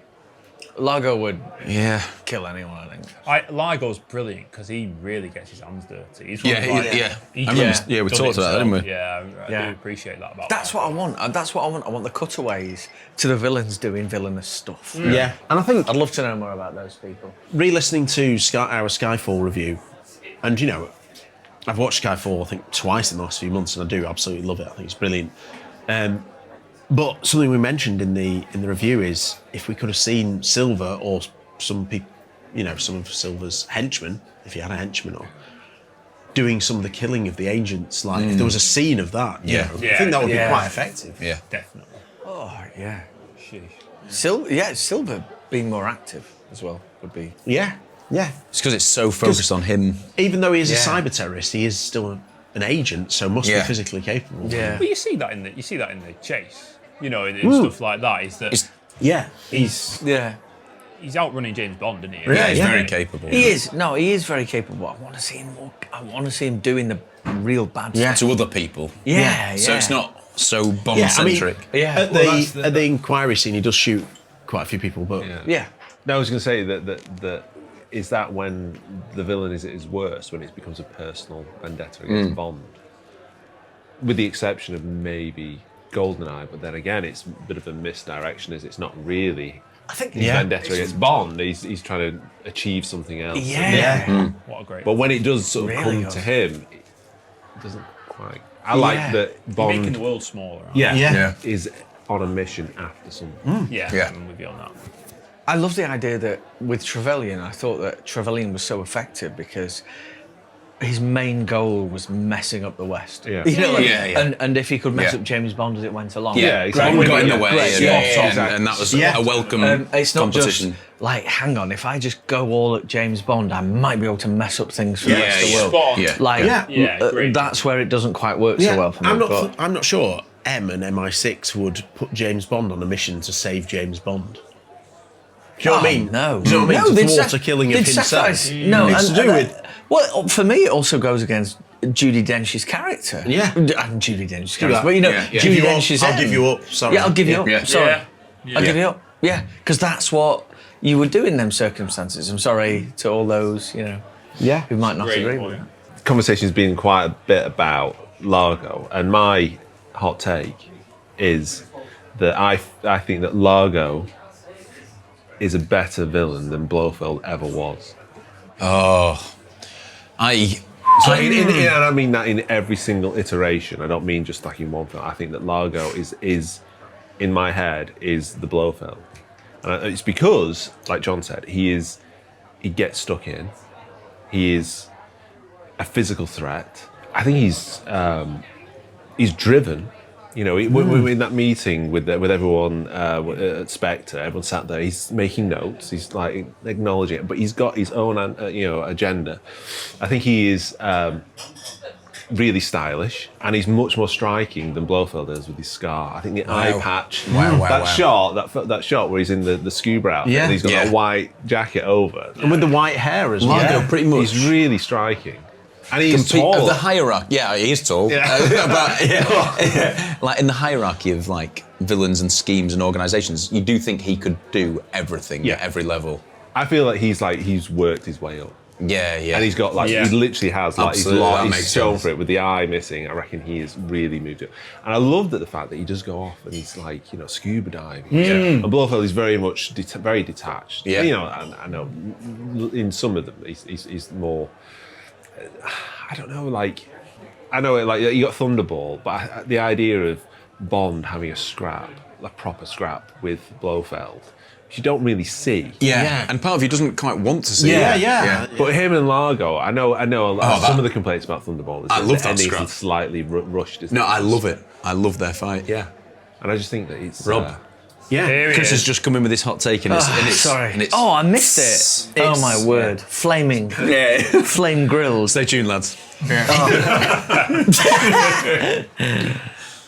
Largo would Yeah. kill anyone, I think. Largo's brilliant because he really gets his hands dirty. He's Yeah, he I remember, does we it talked about that, didn't we? Yeah, I Yeah. do appreciate that about That's what I want. That's what I want. I want the cutaways to the villains doing villainous stuff. yeah. And I think I'd love to know more about those people. re-listening to our Skyfall review, and you know, I've watched Skyfall I think twice in the last few months, and I do absolutely love it. I think it's brilliant. But something we mentioned in the review is if we could have seen Silver or some people, you know, some of Silver's henchmen, if he had a henchman, or doing some of the killing of the agents, like if there was a scene of that, you Yeah. know, I Yeah. think that would Yeah. be quite effective. Yeah. Definitely. Oh yeah. Sheesh. Silver being more active as well would be. Yeah, yeah. It's because it's so focused on him. Even though he is a Yeah. cyber terrorist, he is still an agent, so must be Yeah. physically capable. Yeah. But you see that in the chase. You know, in stuff like that. Is that It's- Yeah. Yeah. he's outrunning James Bond, isn't he? Yeah, he's yeah. very capable. He is. No, he is very capable. I want to see him more. I want to see him doing the real bad stuff. To other people. Yeah. So it's not so Yeah, I mean, Bond-centric. Yeah. At the inquiry scene, he does shoot quite a few people, but Yeah. No, I was going to say that is that when the villain is at his worst, when it becomes a personal vendetta against Bond, with the exception of maybe GoldenEye, but then again, it's a bit of a misdirection, as it's not really I think. his vendetta against Bond. He's trying to achieve something else. Yeah. What a great. But when it does sort of Really come does. to him, it doesn't quite. I like that making Bond the world smaller. aren't yeah. is on a mission after something. they? Yeah. Yeah. I'm with you on that. I love the idea that with Trevelyan, I thought that Trevelyan was so effective because his main goal was messing up the West. Yeah. You know, like, Yeah. And if he could mess Yeah. up James Bond as it went along. Yeah, exactly. Bond got in the way, Great. and, Yeah, and that was Yeah. a welcome It's not competition. just like, hang on, if I just go all at James Bond, I might be able to mess up things for the rest of the world. Spot on. Yeah. Like, Yeah. great. that's where it doesn't quite work so well for me. I'm not sure M and MI6 would put James Bond on a mission to save James Bond. Do you know what I mean? No. Do you know what I mean? No, To they'd thwart sac- a killing of they'd himself. sacrifice- No, It's to do with. Well, for me, it also goes against Judi Dench's character. Yeah. And Judi Dench's character. that. But, you know, Yeah, yeah. Judi Give you up, Dench's I'll end. give you up, sorry. Yeah, I'll give you up. Yeah. Sorry. Yeah. I'll give you up. Yeah, because that's what you would do in them circumstances. I'm sorry to all those, you know, who might not Great agree point. with that. The conversation's been quite a bit about Largo, and my hot take is that I think that Largo is a better villain than Blofeld ever was. I And I don't mean that in every single iteration. I don't mean just like in one film. I think that Largo is in my head, is the Blofeld. And it's because, like John said, he gets stuck in. He is a physical threat. I think he's driven. You know, we're in that meeting with everyone at Spectre. Everyone sat there. He's making notes. He's like acknowledging it, but he's got his own, agenda. I think he is really stylish, and he's much more striking than Blofeld is with his scar. I think the eye patch, that shot where he's in the scuba outfit, Yeah. and he's got Yeah. a white jacket over. And with the white hair as well. Largo pretty much He's really striking, and he's complete- tall. of the hierarchy. Yeah, he is tall. But like in the hierarchy of like villains and schemes and organisations, you do think he could do everything Yeah. at every level. I feel like he's worked his way up. Yeah, yeah. And he's got like, Yeah. he literally has like, Absolutely, that he's makes shown sense. for it with the eye missing. I reckon he is really moved up. And I love that the fact that he does go off and he's like, scuba diving. And Blofeld is very much, very detached. Yeah. I know in some of them, he's more, I don't know, like, I know like you got Thunderball, but the idea of Bond having a proper scrap with Blofeld, which you don't really see. yeah. And part of you doesn't quite want to see Yeah, it. yeah. But him and Largo, I know that- some of the complaints about Thunderball is I that love the that endings scrap. are slightly rushed. Isn't No, it? I love it. I love their fight. Yeah. And I just think that it's... Rob. Yeah. Here he Chris has is. just come in with his hot take, and it's Sorry. And it's, Oh, I missed it. Oh my word. Flaming. yeah. Flame grills. Stay tuned, lads.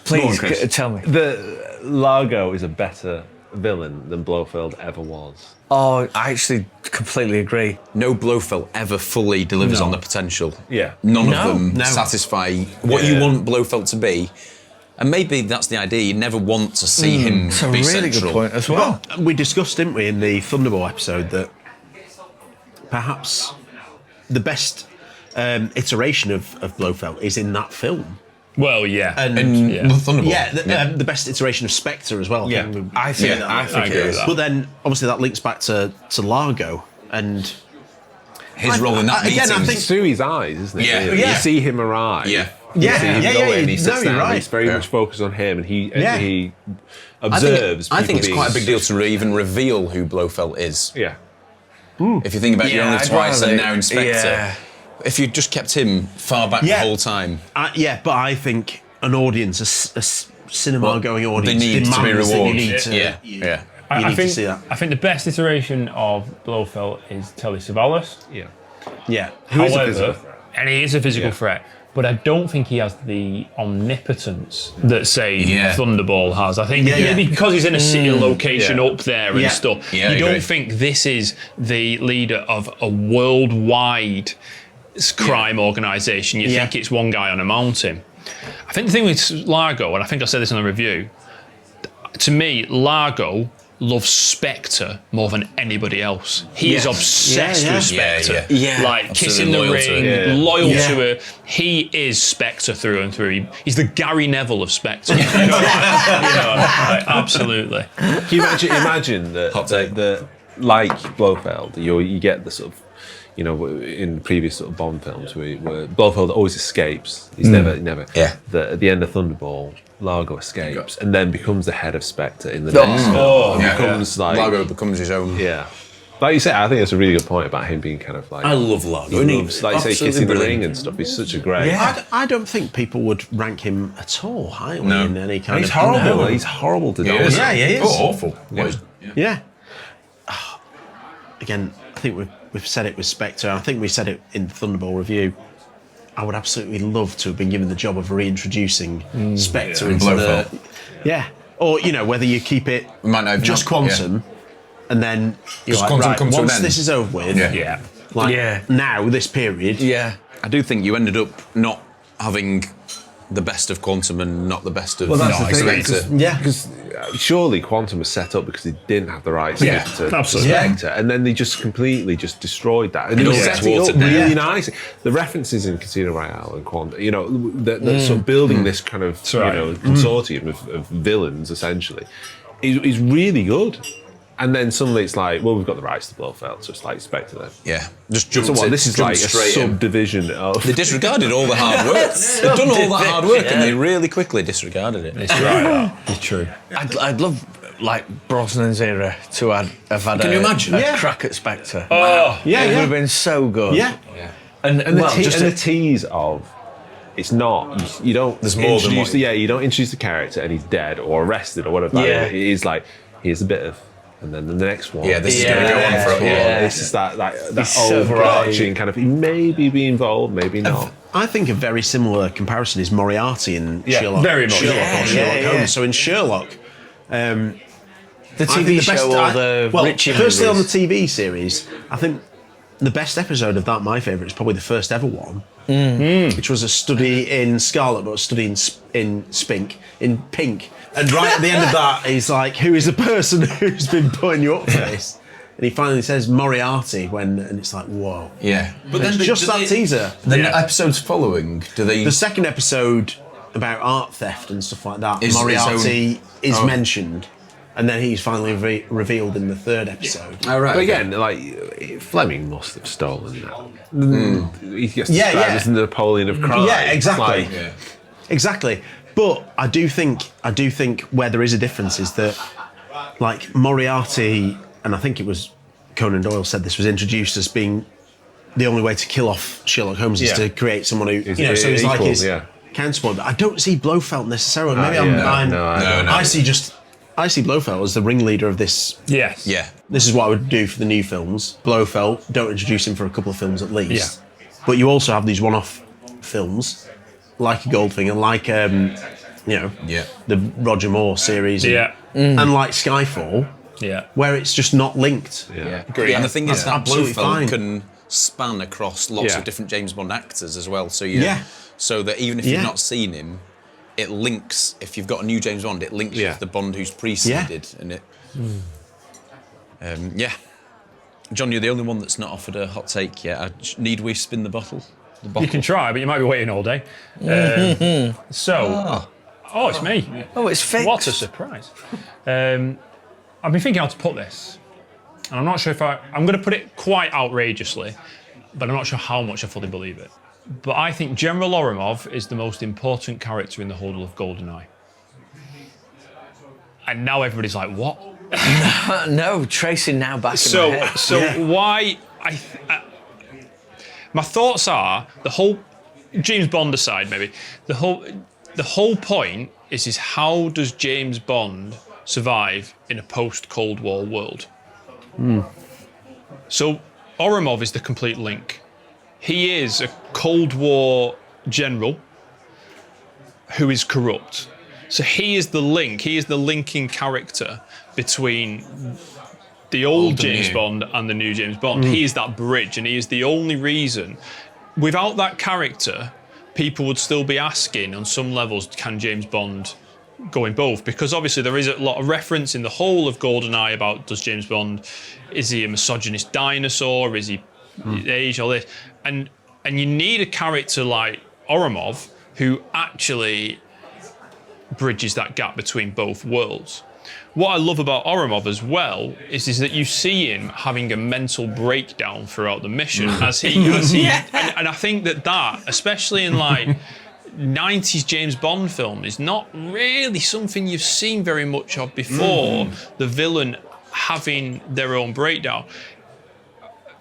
Please Chris. tell me. The Largo is a better villain than Blofeld ever was. Oh, I actually completely agree. No Blofeld ever fully delivers on the potential. Yeah. None No. of them No. satisfy what you want Blofeld to be. And maybe that's the idea. You never want to see him It's a be really central. good point as well. We discussed, didn't we, in the Thunderball episode that perhaps the best iteration of Blofeld is in that film. Well, yeah. And Yeah. The Thunderbolt. Yeah, the best iteration of Spectre as well. Yeah. I think I agree with that. But then, obviously, that links back to Largo and His role in that again, meeting. I think- It's through his eyes, isn't it? Yeah. You Yeah. see him arrive. Yeah. You Yeah, see him yeah, go yeah, in, he no, sits you're down, right. he's very much focused on him, and he observes. I think it's people quite a big being- deal to even reveal who Blofeld is. Yeah. If you think about it, you're Yeah, only I'd twice rather- and now Inspector. yeah. If you just kept him far back Yeah. the whole time, yeah, but I think an audience, cinema-going audience, they need to be demands that rewarded. You need to, Yeah. you, Yeah. you I need think, to see that. I think the best iteration of Blofeld is Telly Savalas. Yeah. Yeah. Who is a However, physical threat. and he is a physical Yeah. threat, but I don't think he has the omnipotence that, say, Yeah. Thunderball has. I think Yeah, yeah. because he's in a city location Yeah. up there and Yeah. stuff, Yeah, I you don't agree. think this is the leader of a worldwide crime organisation. You Yeah. think it's one guy on a mountain. I think the thing with Largo, and I think I said this in the review, to me, Largo loves Spectre more than anybody else. He is Yes. obsessed Yeah, with yeah. Spectre. Yeah. Yeah. Like kissing Absolutely the loyal to ring, her. Yeah. loyal Yeah. to her. He is Spectre through and through. He's the Gary Neville of Spectre. Like, absolutely. Can you imagine that, Hot take. that like Blofeld, you get the sort of, in previous sort of Bond films where Blofeld always escapes. He's never. Yeah. That at the end of Thunderball, Largo escapes and then becomes the head of Spectre in the next film. Oh, And becomes like Largo becomes his own. yeah. Like you say, I think that's a really good point about him being kind of like I love Largo. he isn't he? loves, like you say, Absolutely kissing the brilliant. ring and stuff. He's such a great. I don't think people would rank him at all highly No. in any kind He's of... horrible. No. He's horrible to deal He with. is. Yeah, he is. Oh, awful. Yeah. Yeah. Again, I think we've said it with Spectre. I think we said it in the Thunderball review. I would absolutely love to have been given the job of reintroducing Spectre into Blofeld. the... Yeah. Or, whether you keep it We might not even just have- Quantum, and then you're Just like, Quantum right, comes to an once end. this is over with, Yeah. like Yeah. now, this period, Yeah. I do think you ended up not having the best of Quantum and not the best of Well, that's the thing. Spectre. Yeah. Because surely Quantum was set up because they didn't have the rights Yeah, to absolutely. Spectre, and then they just completely just destroyed that. And they all set it watered up down. really nice. The references in Casino Royale and Quantum, they're sort of building this kind of right. consortium of villains essentially is really good. And then suddenly it's like, well, we've got the rights to Blofeld, so it's like Spectre then. Yeah. Just jumped So what? in- This is jumped like a straight in. subdivision of. They disregarded all the hard work. They've done all that hard work and they really quickly disregarded it. It's right. It's true. I'd love, like, Brosnan's era to have had Can a, you imagine? a Yeah. crack at Spectre. Oh, Yeah, it would yeah. have been so good. Yeah. And And well, just the tease of it's not you don't There's more than introduce what- you don't introduce the character and he's dead or arrested or whatever. Yeah. It is like here's a bit of and then the next one. Yeah, this is Yeah. going to go on for a while. Yeah. It's just that He's so overarching kind of he maybe be involved, maybe not. I think a very similar comparison is Moriarty in Yeah, Sherlock. very much. Sherlock, Yeah, or Sherlock yeah, Holmes. yeah. So in Sherlock, the I TV think show or the well, Richie firstly on the movies. TV series, I think the best episode of that, my favourite, is probably the first ever one, which was a study in Scarlet, but a study in Pink. And right at the end of that, he's like, "Who is the person who's been putting you up for this?" And he finally says Moriarty and it's like, whoa. Yeah. But It's just that teaser. The Yeah. episodes following, do they... The second episode about art theft and stuff like that, Is his Moriarty is Oh. mentioned, and then he's finally revealed in the third episode. Oh, right. But okay. again, like Fleming must have stolen that. He gets Yeah, described yeah. as the Napoleon of crime. Yeah, exactly. Like, Yeah. Exactly. But I do think where there is a difference is that, like, Moriarty, and I think it was Conan Doyle said this was introduced as being the only way to kill off Sherlock Holmes is Yeah. to create someone who, Is so he's like equal, his yeah. counterpart. But I don't see Blofeld necessarily. Maybe yeah. I'm No, I don't. I see just I see Blofeld as the ringleader of this. Yes. Yeah. This is what I would do for the new films. Blofeld, don't introduce him for a couple of films at least. But you also have these one-off films, like Goldfinger, like the Roger Moore series, and like Skyfall, where it's just not linked. Agree. And the thing is that Absolutely Blofeld fine. can span across lots of different James Bond actors as well. So so that even if you've not seen him, it links. If you've got a new James Bond, it links with the Bond who's preceded, and it. John, you're the only one that's not offered a hot take yet. Need we spin the bottle? You can try, but you might be waiting all day. Oh, it's me. Oh, it's fixed. What a surprise. I've been thinking how to put this, and I'm not sure if I'm going to put it quite outrageously, but I'm not sure how much I fully believe it. But I think General Oramov is the most important character in the whole of GoldenEye. And now everybody's like, what? No, tracing now back in my head. So why... my thoughts are, the whole... James Bond aside, maybe. The whole point is how does James Bond survive in a post-Cold War world? So Oramov is the complete link. He is a Cold War general who is corrupt. So he is the link. He is the linking character between the old James Bond and the new James Bond. He is that bridge, and he is the only reason. Without that character, people would still be asking on some levels, can James Bond go in both? Because obviously there is a lot of reference in the whole of GoldenEye about does James Bond, is he a misogynist dinosaur? Is he age or this? And you need a character like Oramov who actually bridges that gap between both worlds. What I love about Oramov as well is that you see him having a mental breakdown throughout the mission as he and I think that especially in like 90s James Bond film is not really something you've seen very much of before, the villain having their own breakdown.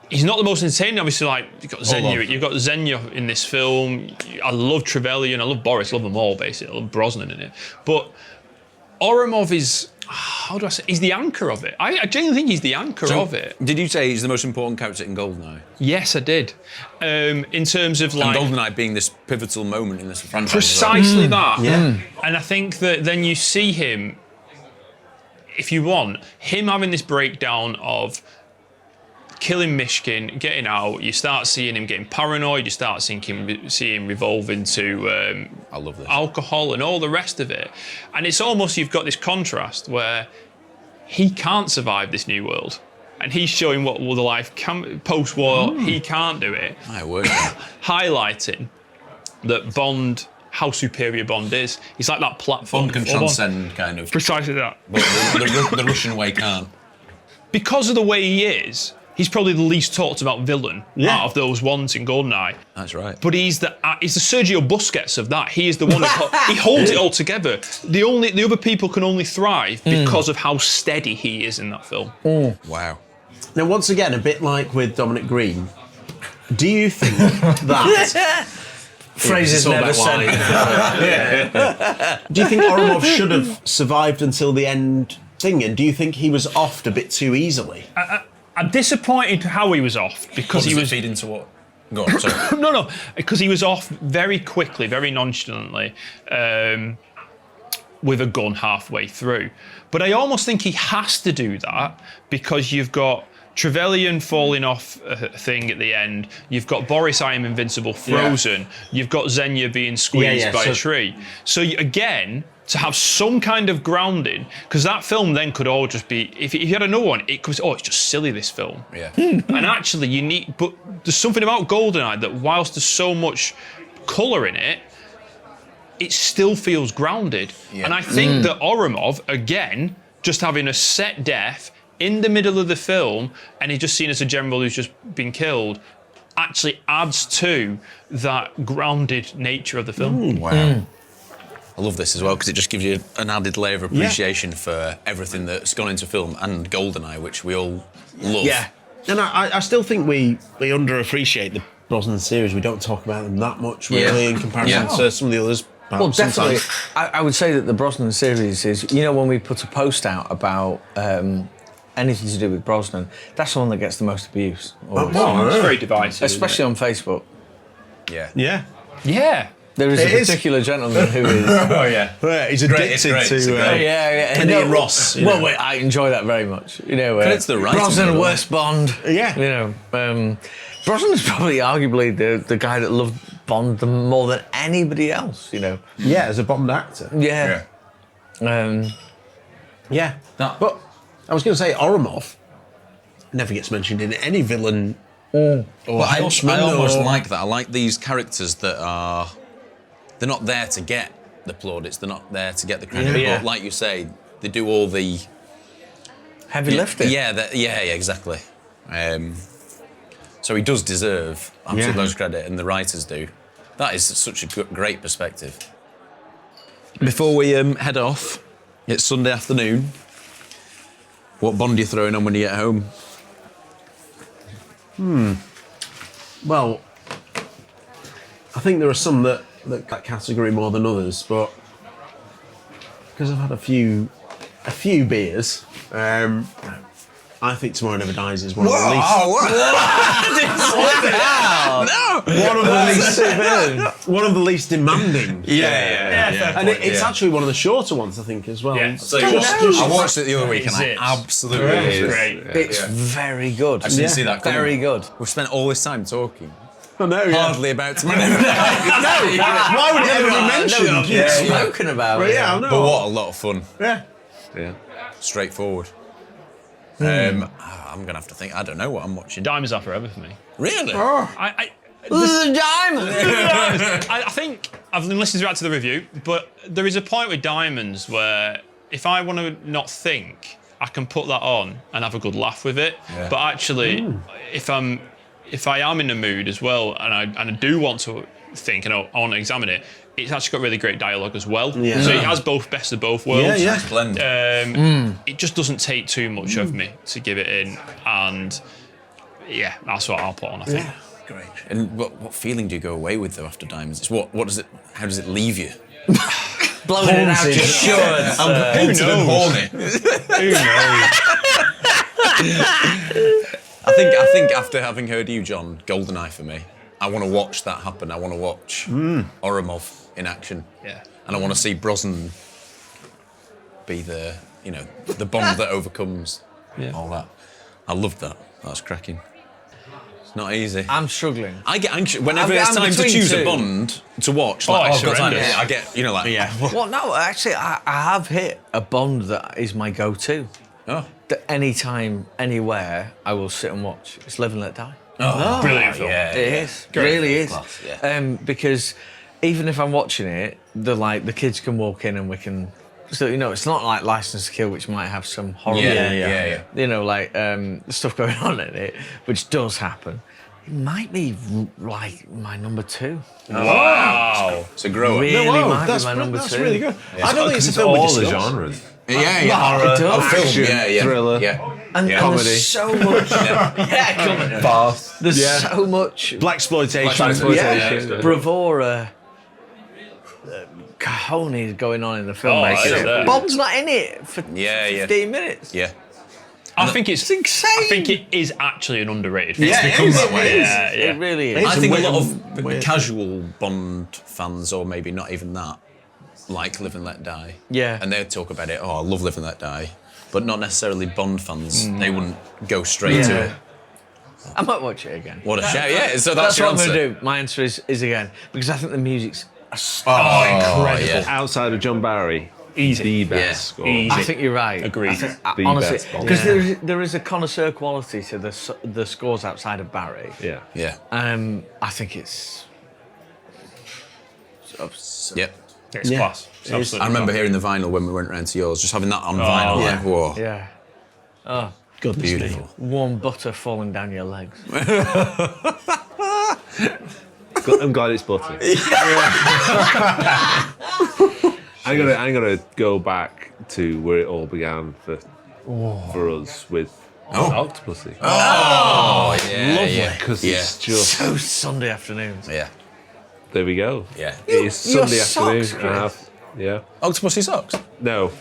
He's not the most entertaining, obviously, like, you've got Xenia in this film. I love Trevelyan, I love Boris, I love them all, basically. I love Brosnan in it. But Oramov is, how do I say, he's the anchor of it. I genuinely think he's the anchor of it. Did you say he's the most important character in GoldenEye? Yes, I did. In terms of like... And GoldenEye being this pivotal moment in this franchise. Precisely that. Yeah. And I think that then you see him, if you want, him having this breakdown of killing Mishkin, getting out, you start seeing him getting paranoid, you start seeing him revolve into I love this. alcohol and all the rest of it. And it's almost, you've got this contrast where he can't survive this new world. And he's showing what the life can, post-war, he can't do it. My word. Highlighting that Bond, how superior Bond is. He's like that platform. Bond can transcend kind of. Precisely that. But the Russian way can't. Because of the way he is, he's probably the least talked about villain out of those ones in GoldenEye. That's right. But he's the Sergio Busquets of that. He is the one he holds it all together. The other people can only thrive because of how steady he is in that film. Wow. Now, once again, a bit like with Dominic Green, do you think that... Phrases never said. Do you think Oramov should have survived until the end thing? And do you think he was offed a bit too easily? I'm disappointed how he was off because he was feed into what? Go on, sorry. no, because he was off very quickly, very nonchalantly, with a gun halfway through. But I almost think he has to do that because you've got Trevelyan falling off a thing at the end. You've got Boris, I am invincible, frozen. You've got Xenia being squeezed by a tree. So again, to have some kind of grounding, because that film then could all just be, if you had another one, it could, it's just silly, this film. Yeah. And actually but there's something about GoldenEye that whilst there's so much colour in it, it still feels grounded. Yeah. And I think that Oramov, again, just having a set death in the middle of the film, and he's just seen as a general who's just been killed, actually adds to that grounded nature of the film. Wow. I love this as well because it just gives you an added layer of appreciation for everything that's gone into film and GoldenEye, which we all love. Yeah. And I still think we underappreciate the Brosnan series. We don't talk about them that much, really, in comparison to some of the others, Well, definitely. sometimes. I would say that the Brosnan series is, when we put a post out about anything to do with Brosnan, that's the one that gets the most abuse. always. It's very divisive. Especially on Facebook. Yeah. Yeah. Yeah. There is It a is. particular gentleman who is. Oh yeah. Yeah, he's great, addicted it's great, to. it's great. Yeah. Indian Ross, you Well, know. wait, I enjoy that very much. Credit to the writing, by Brosnan, the way. worst Bond. Yeah. Brosnan is probably arguably the guy that loved Bond more than anybody else. Yeah, as a Bond actor. Yeah. Yeah. But I was going to say Oromov never gets mentioned in any villain. Or But I henchman almost or- like that. I like these characters that are. They're not there to get the plaudits. They're not there to get the credit. Yeah. But like you say, they do all the Heavy lifting. Yeah, exactly. So he does deserve absolute most credit, and the writers do. That is such a great perspective. Before we head off, it's Sunday afternoon. What Bond are you throwing on when you get home? Well, I think there are some that category more than others, but because I've had a few beers, I think Tomorrow Never Dies is one of the least. One of the least demanding. Yeah. And it's actually one of the shorter ones, I think, as well. Yeah. So I watched it the other week and Is I it? absolutely It's loved it. great. It's very good. I didn't see that coming. Very good. We've spent all this time talking. I know, yeah. Hardly about Tomorrow Never Dies. Why would it ever be mentioned? Spoken about. But yeah, I know. But what a lot of fun. Yeah. Yeah. Straightforward. I'm going to have to think. I don't know what I'm watching. Diamonds are forever for me. Really? I The diamond. I think I've been listening back to the review, but there is a point with Diamonds where if I want to not think, I can put that on and have a good laugh with it. Yeah. But actually, if I am in the mood as well, and I do want to think and I want to examine it, it's actually got really great dialogue as well. Yeah. So it has both best of both worlds. Yeah. Nice blend. It just doesn't take too much of me to give it in, and yeah, that's what I'll put on. I think. Great. And what feeling do you go away with though after Diamonds? It's what does it? How does it leave you? Blowing it out your shorts. Haunted and horny. Who knows? I think after having heard you, John, GoldenEye for me. I want to watch that happen. I want to watch Oromov in action. Yeah. And I want to see Brosnan be the Bond that overcomes all that. I loved that. That's cracking. It's not easy. I'm struggling. I get anxious whenever I'm it's time to between choose two. a Bond to watch. Oh, Like, it's I've got time. horrendous. I get like Well, no, actually, I have hit a Bond that is my go-to. oh. That anytime, anywhere, I will sit and watch. It's Live and Let Die. Brilliant film. Yeah. It is. Really is. Class, yeah. Because even if I'm watching it, the kids can walk in and we can. So it's not like License to Kill, which might have some horrible, Yeah. stuff going on in it, which does happen. It might be like my number 2. Wow. It's a grower. Really might that's be my number 2. That's really good. I don't think it's a It's film we all the discuss. genres. Yeah. It does. Oh, film. Action, Yeah. thriller. Yeah. And Comedy. there's so much. Comedy. Fast. There's so much Blaxploitation. Yeah, bravura, cojones going on in the film. Oh, is there? Bond's not in it for Yeah. 15 minutes. Yeah. I think it's insane. I think it is actually an underrated film. It's become that way. Yeah, yeah. It really is. I think a lot weird- of weird. casual Bond fans, or maybe not even that, like Live and Let Die. Yeah. And they'd talk about it, I love Live and Let Die. But not necessarily Bond fans. They wouldn't go straight to it. I might watch it again. What a shout, yeah. So that's your what I'm answer. going to do. My answer is again, because I think the music's Incredible. yeah. Outside of John Barry, Easy. the best score. Easy. I think you're right. Agreed. I think, The honestly, best Bond. because there is a connoisseur quality to the scores outside of Barry. Yeah. Yeah. I think it's. Yep. It's class. It's absolutely I remember class. hearing the vinyl when we went round to yours, just having that on vinyl, yeah. like, whoa, Yeah. Goodness me. beautiful. Warm butter falling down your legs. I'm glad it's buttery. I'm gonna go back to where it all began for us with Octopussy. Oh, yeah, yeah. Because Yeah. it's just So Sunday afternoons. Yeah. there we go. Yeah. It's Your Sunday afternoon. socks, I have, yeah. Octopusy socks. No.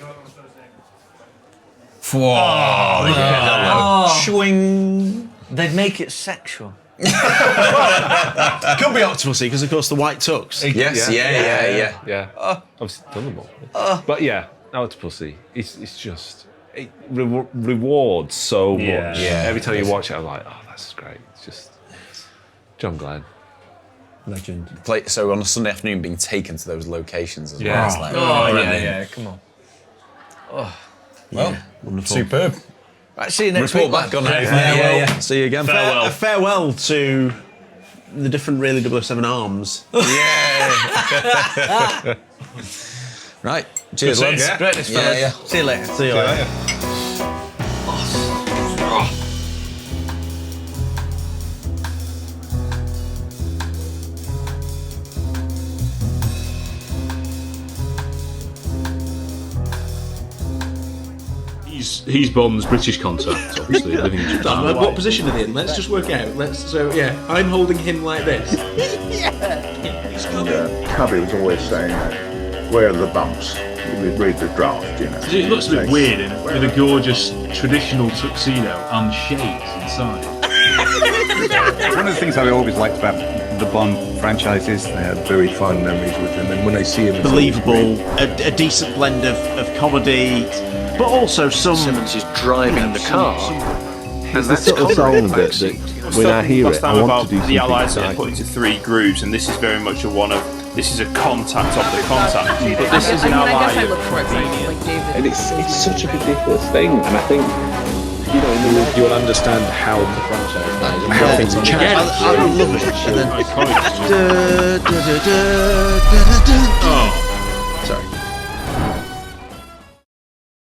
Swing. They'd make it sexual. Could be Octopusy because, of course, the white tux. Yes, yeah. Yeah. I've done them all. But yeah, Octopussy. It's just it rewards so much. Yeah. Every time you watch it, I'm like, oh, that's great. It's just John Glenn. Legend. So on a Sunday afternoon, being taken to those locations as Yeah. well. It's like, brilliant. Come on. Well, Wonderful. superb. Right, see you next Report week. back on lad. that. Yeah. See you again. Farewell. A farewell to the different really 007 arms. Yeah. Right. Cheers, Good lads. sense. Greatness, Yeah, fellas. yeah. See you later. See you later. He's Bond's British contact, obviously, living in Japan. What position are they in? Let's just work it out. I'm holding him like this. Cubby was always saying, where are the bumps? We'd read the draft, you know. It looks a bit weird with a gorgeous traditional tuxedo and shades inside. One of the things I always liked about the Bond franchise is they had very fond memories with him, and when I see him, it's Believable, a decent blend of comedy, but also some. Simmons is driving the car. It's the sort of song that when I hear it, I want to do the Allies something are put into 3 grooves, and this is very much this is a contact of the contact. But this is an I ally. guess I look for example, like David. And it's such a ridiculous thing, and I think you'll understand how the franchise dies and how things change. I love it. And then, Iconic. da, da, da, da, da, da, da.